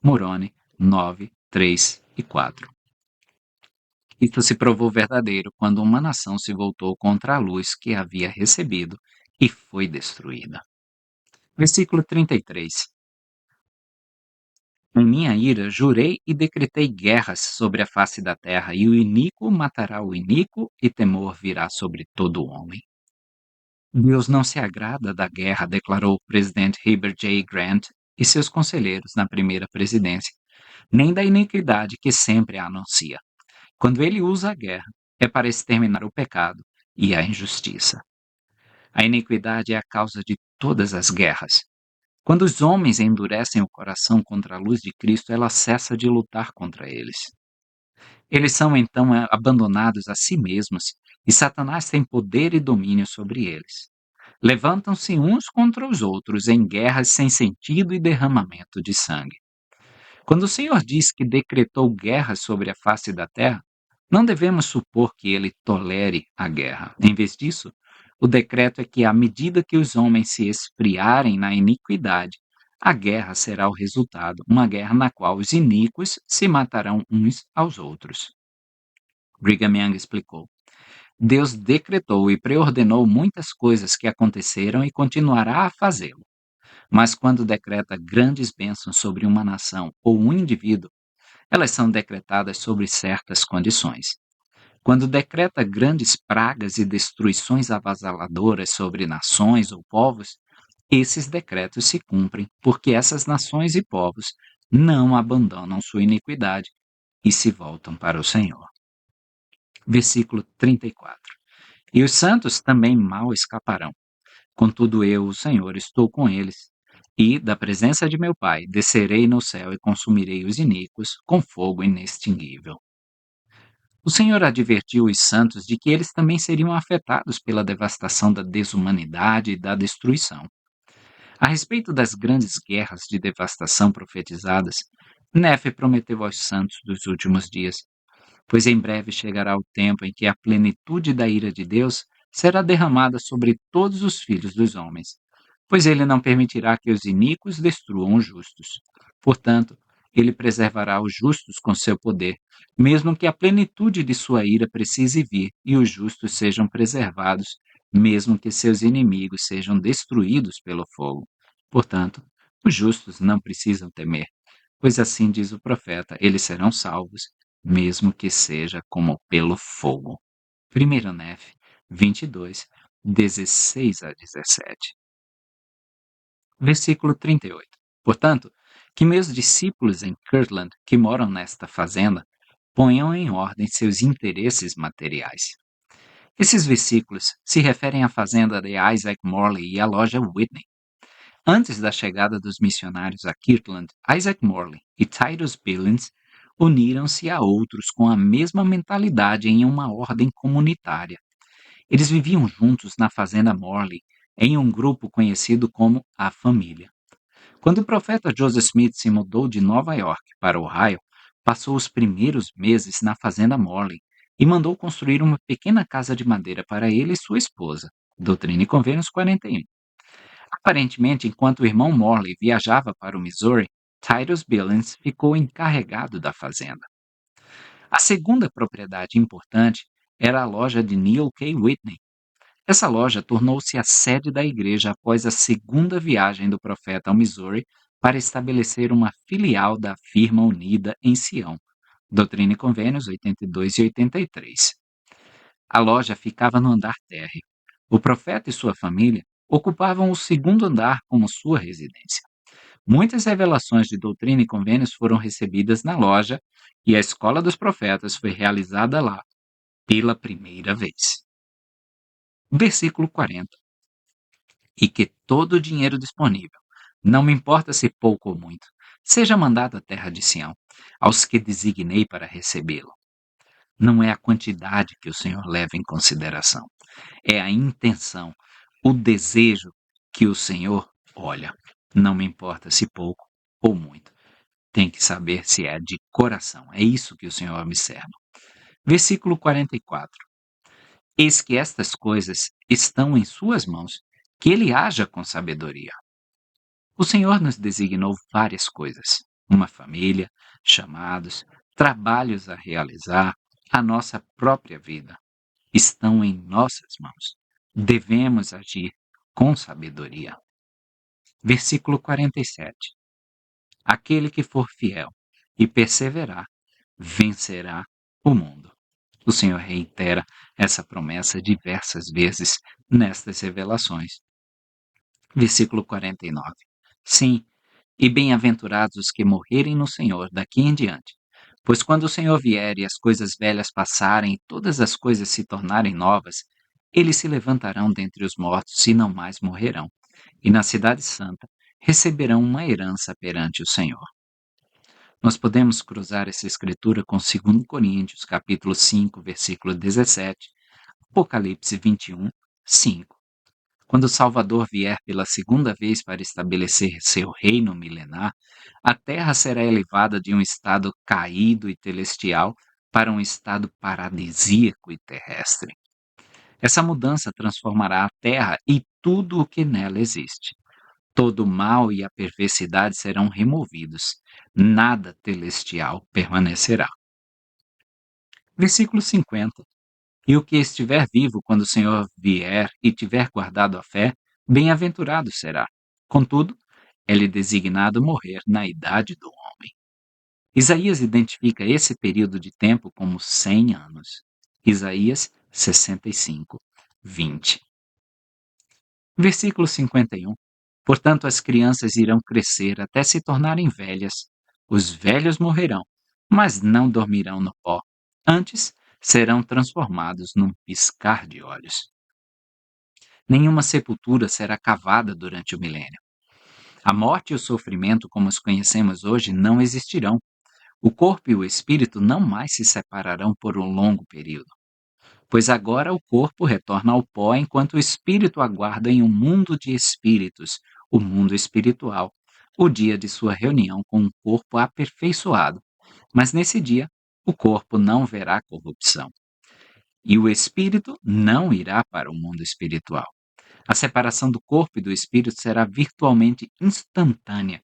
Moroni 9, 3 e 4. Isto se provou verdadeiro quando uma nação se voltou contra a luz que havia recebido e foi destruída. Versículo 33. Em minha ira, jurei e decretei guerras sobre a face da terra, e o iníquo matará o iníquo, e temor virá sobre todo homem. Deus não se agrada da guerra, declarou o presidente Heber J. Grant e seus conselheiros na primeira presidência, nem da iniquidade que sempre a anuncia. Quando ele usa a guerra, é para exterminar o pecado e a injustiça. A iniquidade é a causa de todas as guerras. Quando os homens endurecem o coração contra a luz de Cristo, ela cessa de lutar contra eles. Eles são então abandonados a si mesmos e Satanás tem poder e domínio sobre eles. Levantam-se uns contra os outros em guerras sem sentido e derramamento de sangue. Quando o Senhor diz que decretou guerra sobre a face da terra, não devemos supor que ele tolere a guerra. Em vez disso, o decreto é que, à medida que os homens se esfriarem na iniquidade, a guerra será o resultado, uma guerra na qual os iníquos se matarão uns aos outros. Brigham Young explicou: Deus decretou e preordenou muitas coisas que aconteceram e continuará a fazê-lo. Mas quando decreta grandes bênçãos sobre uma nação ou um indivíduo, elas são decretadas sobre certas condições. Quando decreta grandes pragas e destruições avassaladoras sobre nações ou povos, esses decretos se cumprem, porque essas nações e povos não abandonam sua iniquidade e se voltam para o Senhor. Versículo 34. E os santos também mal escaparão. Contudo eu, o Senhor, estou com eles. E, da presença de meu Pai, descerei no céu e consumirei os iníquos com fogo inextinguível. O Senhor advertiu os santos de que eles também seriam afetados pela devastação da desumanidade e da destruição. A respeito das grandes guerras de devastação profetizadas, Nefe prometeu aos santos dos últimos dias: pois em breve chegará o tempo em que a plenitude da ira de Deus será derramada sobre todos os filhos dos homens, pois ele não permitirá que os iníquos destruam os justos. Portanto, ele preservará os justos com seu poder, mesmo que a plenitude de sua ira precise vir e os justos sejam preservados, mesmo que seus inimigos sejam destruídos pelo fogo. Portanto, os justos não precisam temer, pois assim diz o profeta, eles serão salvos, mesmo que seja como pelo fogo. 1 Nef 22, 16 a 17. Versículo 38. Portanto, que meus discípulos em Kirtland, que moram nesta fazenda, ponham em ordem seus interesses materiais. Esses versículos se referem à fazenda de Isaac Morley e à loja Whitney. Antes da chegada dos missionários a Kirtland, Isaac Morley e Titus Billings uniram-se a outros com a mesma mentalidade em uma ordem comunitária. Eles viviam juntos na fazenda Morley, em um grupo conhecido como a Família. Quando o profeta Joseph Smith se mudou de Nova York para Ohio, passou os primeiros meses na fazenda Morley e mandou construir uma pequena casa de madeira para ele e sua esposa. Doutrina e Convênios 41. Aparentemente, enquanto o irmão Morley viajava para o Missouri, Titus Billings ficou encarregado da fazenda. A segunda propriedade importante era a loja de Neil K. Whitney. Essa loja tornou-se a sede da igreja após a segunda viagem do profeta ao Missouri para estabelecer uma filial da firma unida em Sião. Doutrina e Convênios 82 e 83. A loja ficava no andar térreo. O profeta e sua família ocupavam o segundo andar como sua residência. Muitas revelações de Doutrina e Convênios foram recebidas na loja e a Escola dos Profetas foi realizada lá pela primeira vez. Versículo 40. E que todo o dinheiro disponível, não me importa se pouco ou muito, seja mandado à terra de Sião, aos que designei para recebê-lo. Não é a quantidade que o Senhor leva em consideração, é a intenção, o desejo que o Senhor olha. Não me importa se pouco ou muito. Tem que saber se é de coração. É isso que o Senhor observa. Versículo 44. Eis que estas coisas estão em suas mãos, que ele haja com sabedoria. O Senhor nos designou várias coisas: uma família, chamados, trabalhos a realizar, a nossa própria vida. Estão em nossas mãos. Devemos agir com sabedoria. Versículo 47. Aquele que for fiel e perseverar, vencerá o mundo. O Senhor reitera essa promessa diversas vezes nestas revelações. Versículo 49. Sim, e bem-aventurados os que morrerem no Senhor daqui em diante. Pois quando o Senhor vier e as coisas velhas passarem e todas as coisas se tornarem novas, eles se levantarão dentre os mortos e não mais morrerão. E na cidade santa receberão uma herança perante o Senhor. Nós podemos cruzar essa escritura com 2 Coríntios, capítulo 5, versículo 17, Apocalipse 21, 5. Quando o Salvador vier pela segunda vez para estabelecer seu reino milenar, a terra será elevada de um estado caído e celestial para um estado paradisíaco e terrestre. Essa mudança transformará a terra e tudo o que nela existe. Todo o mal e a perversidade serão removidos. Nada celestial permanecerá. Versículo 50. E o que estiver vivo quando o Senhor vier e tiver guardado a fé, bem-aventurado será. Contudo, é-lhe designado morrer na idade do homem. Isaías identifica esse período de tempo como 100 anos. Isaías 65, 20. Versículo 51. Portanto, as crianças irão crescer até se tornarem velhas. Os velhos morrerão, mas não dormirão no pó. Antes, serão transformados num piscar de olhos. Nenhuma sepultura será cavada durante o milênio. A morte e o sofrimento, como os conhecemos hoje, não existirão. O corpo e o espírito não mais se separarão por um longo período. Pois agora o corpo retorna ao pó, enquanto o espírito aguarda em um mundo de espíritos, o mundo espiritual, o dia de sua reunião com um corpo aperfeiçoado. Mas nesse dia, o corpo não verá corrupção. E o espírito não irá para o mundo espiritual. A separação do corpo e do espírito será virtualmente instantânea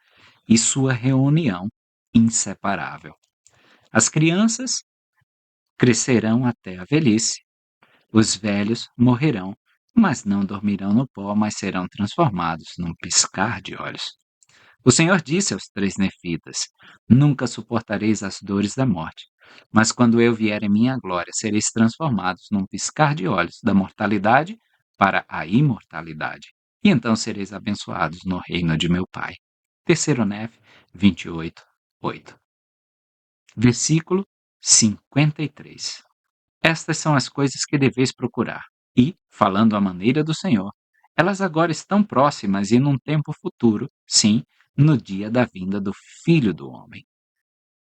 e sua reunião inseparável. As crianças crescerão até a velhice. Os velhos morrerão, mas não dormirão no pó, mas serão transformados num piscar de olhos. O Senhor disse aos 3 nefitas: Nunca suportareis as dores da morte, mas quando eu vier em minha glória, sereis transformados num piscar de olhos da mortalidade para a imortalidade. E então sereis abençoados no reino de meu Pai. 3 Nef 28, 8. Versículo 53. Estas são as coisas que deveis procurar. E, falando à maneira do Senhor, elas agora estão próximas e num tempo futuro, sim, no dia da vinda do Filho do Homem.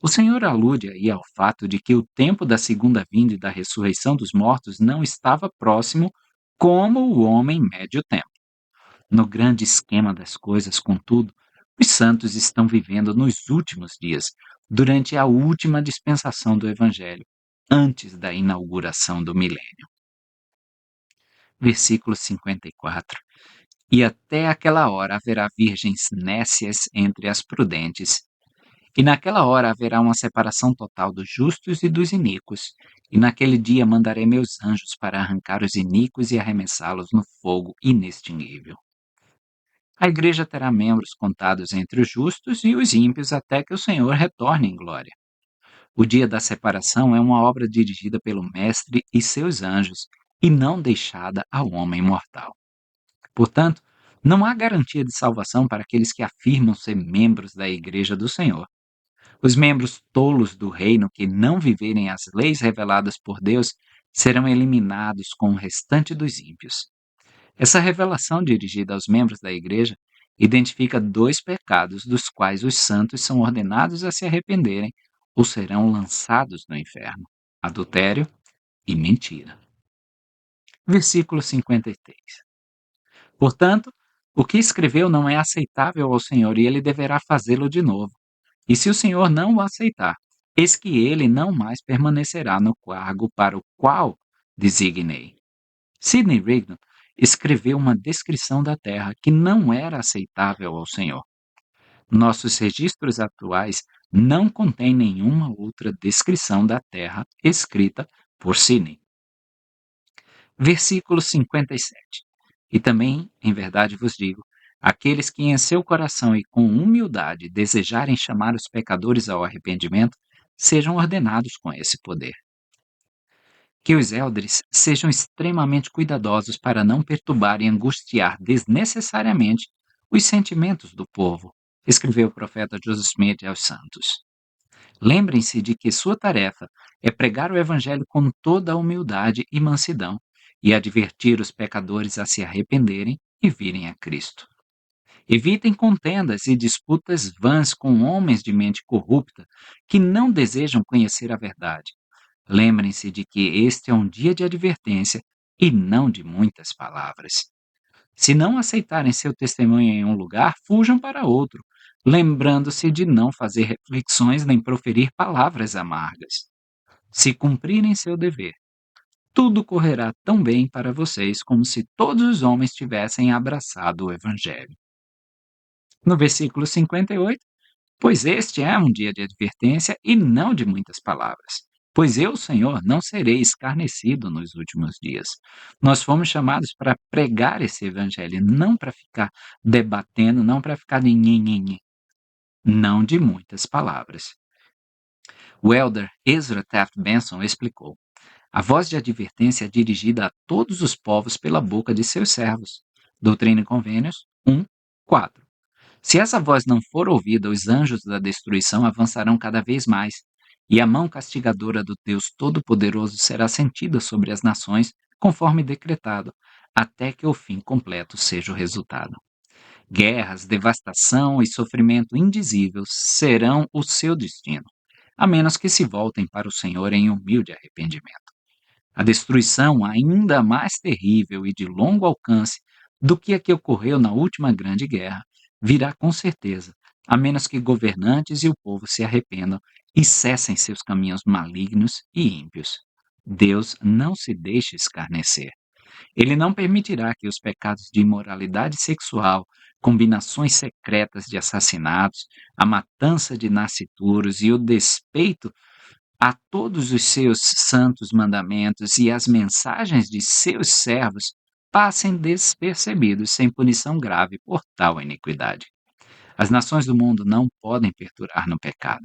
O Senhor alude aí ao fato de que o tempo da segunda vinda e da ressurreição dos mortos não estava próximo como o homem mede o tempo. No grande esquema das coisas, contudo, os santos estão vivendo nos últimos dias, durante a última dispensação do Evangelho. antes da inauguração do milênio. Versículo 54. E até aquela hora haverá virgens nécias entre as prudentes. E naquela hora haverá uma separação total dos justos e dos iníquos. E naquele dia mandarei meus anjos para arrancar os iníquos e arremessá-los no fogo inextinguível. A igreja terá membros contados entre os justos e os ímpios até que o Senhor retorne em glória. O dia da separação é uma obra dirigida pelo Mestre e seus anjos, e não deixada ao homem mortal. Portanto, não há garantia de salvação para aqueles que afirmam ser membros da Igreja do Senhor. Os membros tolos do reino que não viverem as leis reveladas por Deus serão eliminados com o restante dos ímpios. Essa revelação dirigida aos membros da Igreja identifica dois pecados dos quais os santos são ordenados a se arrependerem ou serão lançados no inferno: adultério e mentira. Versículo 53. Portanto, o que escreveu não é aceitável ao Senhor e ele deverá fazê-lo de novo. E se o Senhor não o aceitar, eis que ele não mais permanecerá no cargo para o qual designei. Sidney Rigdon escreveu uma descrição da terra que não era aceitável ao Senhor. Nossos registros atuais não contêm nenhuma outra descrição da terra escrita por Sidney. Versículo 57. E também, em verdade vos digo, aqueles que em seu coração e com humildade desejarem chamar os pecadores ao arrependimento, sejam ordenados com esse poder. Que os eldres sejam extremamente cuidadosos para não perturbar e angustiar desnecessariamente os sentimentos do povo, escreveu o profeta Joseph Smith aos santos. Lembrem-se de que sua tarefa é pregar o evangelho com toda a humildade e mansidão e advertir os pecadores a se arrependerem e virem a Cristo. Evitem contendas e disputas vãs com homens de mente corrupta que não desejam conhecer a verdade. Lembrem-se de que este é um dia de advertência e não de muitas palavras. Se não aceitarem seu testemunho em um lugar, fujam para outro, lembrando-se de não fazer reflexões nem proferir palavras amargas. Se cumprirem seu dever, tudo correrá tão bem para vocês como se todos os homens tivessem abraçado o Evangelho. No versículo 58, pois este é um dia de advertência e não de muitas palavras. Pois eu, Senhor, não serei escarnecido nos últimos dias. Nós fomos chamados para pregar esse evangelho, não para ficar debatendo, não para ficar nhenhenhenhen. Não de muitas palavras. O elder Ezra Taft Benson explicou: a voz de advertência é dirigida a todos os povos pela boca de seus servos. Doutrina e Convênios 1, 4. Se essa voz não for ouvida, os anjos da destruição avançarão cada vez mais, e a mão castigadora do Deus Todo-Poderoso será sentida sobre as nações, conforme decretado, até que o fim completo seja o resultado. Guerras, devastação e sofrimento indizível serão o seu destino, a menos que se voltem para o Senhor em humilde arrependimento. A destruição ainda mais terrível e de longo alcance do que a que ocorreu na última grande guerra virá com certeza, a menos que governantes e o povo se arrependam e cessem seus caminhos malignos e ímpios. Deus não se deixa escarnecer. Ele não permitirá que os pecados de imoralidade sexual, combinações secretas de assassinatos, a matança de nascituros e o despeito a todos os seus santos mandamentos e as mensagens de seus servos passem despercebidos sem punição grave por tal iniquidade. As nações do mundo não podem perdurar no pecado.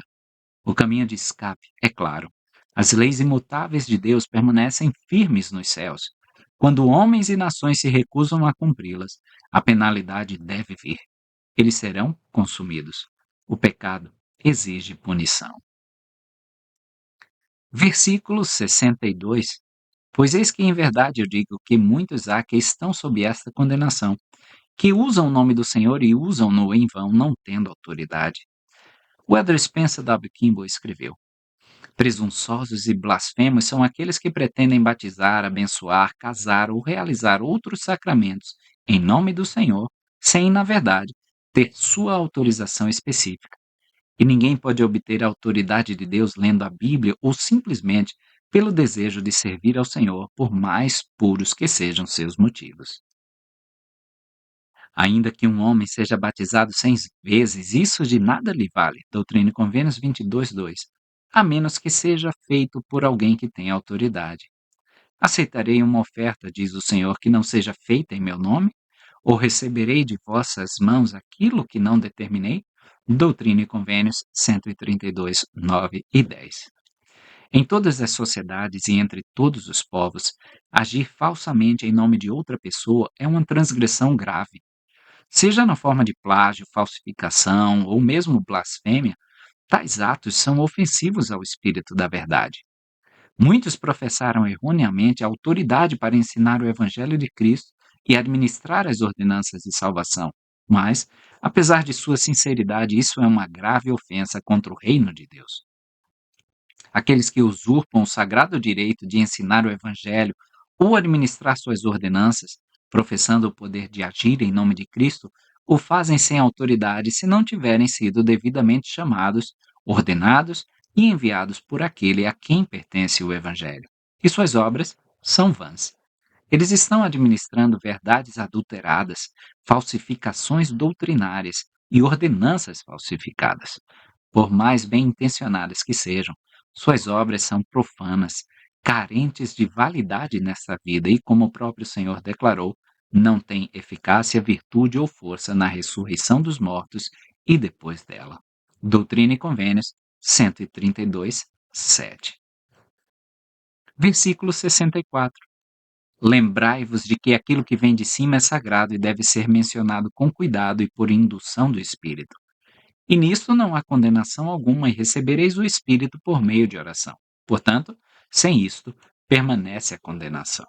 O caminho de escape é claro. As leis imutáveis de Deus permanecem firmes nos céus. Quando homens e nações se recusam a cumpri-las, a penalidade deve vir. Eles serão consumidos. O pecado exige punição. Versículo 62. Pois eis que em verdade eu digo que muitos há que estão sob esta condenação, que usam o nome do Senhor e usam-no em vão, não tendo autoridade. O Elder Spencer W. Kimball escreveu: presunçosos e blasfemos são aqueles que pretendem batizar, abençoar, casar ou realizar outros sacramentos em nome do Senhor, sem, na verdade, ter sua autorização específica. E ninguém pode obter a autoridade de Deus lendo a Bíblia ou simplesmente pelo desejo de servir ao Senhor, por mais puros que sejam seus motivos. Ainda que um homem seja batizado 6 vezes, isso de nada lhe vale. Doutrina e Convênios 22:2. A menos que seja feito por alguém que tenha autoridade. Aceitarei uma oferta, diz o Senhor, que não seja feita em meu nome? Ou receberei de vossas mãos aquilo que não determinei? Doutrina e Convênios 132, 9 e 10. Em todas as sociedades e entre todos os povos, agir falsamente em nome de outra pessoa é uma transgressão grave. Seja na forma de plágio, falsificação ou mesmo blasfêmia, tais atos são ofensivos ao espírito da verdade. Muitos professaram erroneamente a autoridade para ensinar o Evangelho de Cristo e administrar as ordenanças de salvação, mas, apesar de sua sinceridade, isso é uma grave ofensa contra o reino de Deus. Aqueles que usurpam o sagrado direito de ensinar o Evangelho ou administrar suas ordenanças, professando o poder de agir em nome de Cristo, o fazem sem autoridade se não tiverem sido devidamente chamados, ordenados e enviados por aquele a quem pertence o Evangelho. E suas obras são vãs. Eles estão administrando verdades adulteradas, falsificações doutrinárias e ordenanças falsificadas. Por mais bem-intencionadas que sejam, suas obras são profanas, carentes de validade nesta vida e, como o próprio Senhor declarou, não têm eficácia, virtude ou força na ressurreição dos mortos e depois dela. Doutrina e Convênios 132, 7. Versículo 64. Lembrai-vos de que aquilo que vem de cima é sagrado e deve ser mencionado com cuidado e por indução do Espírito. E nisto não há condenação alguma, e recebereis o Espírito por meio de oração. Portanto, sem isto, permanece a condenação.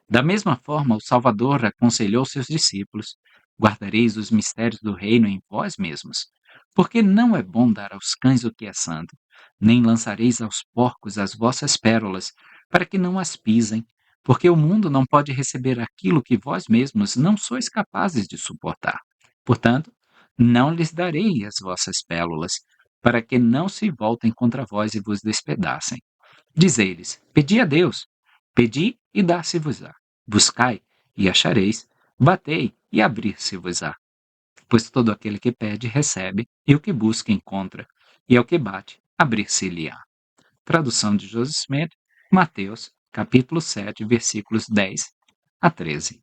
Da mesma forma, o Salvador aconselhou seus discípulos: guardareis os mistérios do reino em vós mesmos, porque não é bom dar aos cães o que é santo, nem lançareis aos porcos as vossas pérolas, para que não as pisem, porque o mundo não pode receber aquilo que vós mesmos não sois capazes de suportar. Portanto, não lhes darei as vossas pérolas, para que não se voltem contra vós e vos despedacem. Dizei-lhes: pedi a Deus, pedi e dar-se-vos-á. Buscai e achareis, batei e abrir-se-vos-á. Pois todo aquele que pede, recebe, e o que busca, encontra, e ao que bate, abrir-se-lhe-á. Tradução de Joseph Smith, Mateus, capítulo 7, versículos 10 a 13.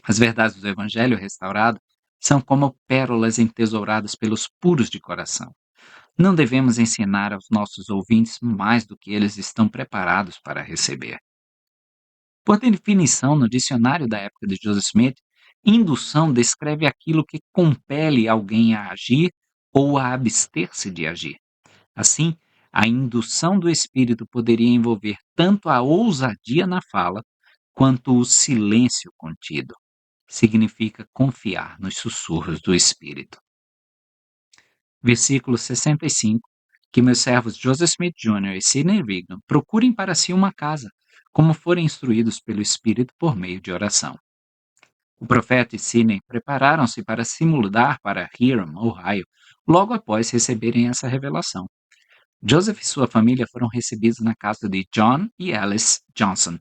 As verdades do Evangelho restaurado são como pérolas entesouradas pelos puros de coração. Não devemos ensinar aos nossos ouvintes mais do que eles estão preparados para receber. Por definição, no dicionário da época de Joseph Smith, indução descreve aquilo que compele alguém a agir ou a abster-se de agir. Assim, a indução do espírito poderia envolver tanto a ousadia na fala quanto o silêncio contido. Significa confiar nos sussurros do espírito. Versículo 65. Que meus servos Joseph Smith Jr. e Sidney Rigdon procurem para si uma casa, como forem instruídos pelo Espírito por meio de oração. O profeta e Sidney prepararam-se para se mudar para Hiram, Ohio, logo após receberem essa revelação. Joseph e sua família foram recebidos na casa de John e Alice Johnson.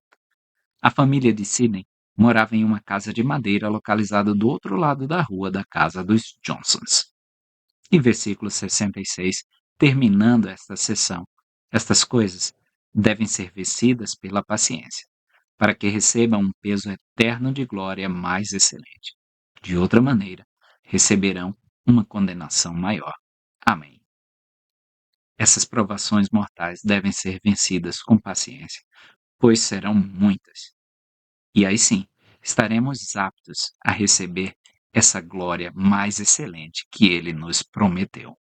A família de Sidney morava em uma casa de madeira localizada do outro lado da rua da casa dos Johnsons. E versículo 66, terminando esta sessão, estas coisas devem ser vencidas pela paciência, para que recebam um peso eterno de glória mais excelente. De outra maneira, receberão uma condenação maior. Amém. Essas provações mortais devem ser vencidas com paciência, pois serão muitas. E aí sim, estaremos aptos a receber essa glória mais excelente que ele nos prometeu.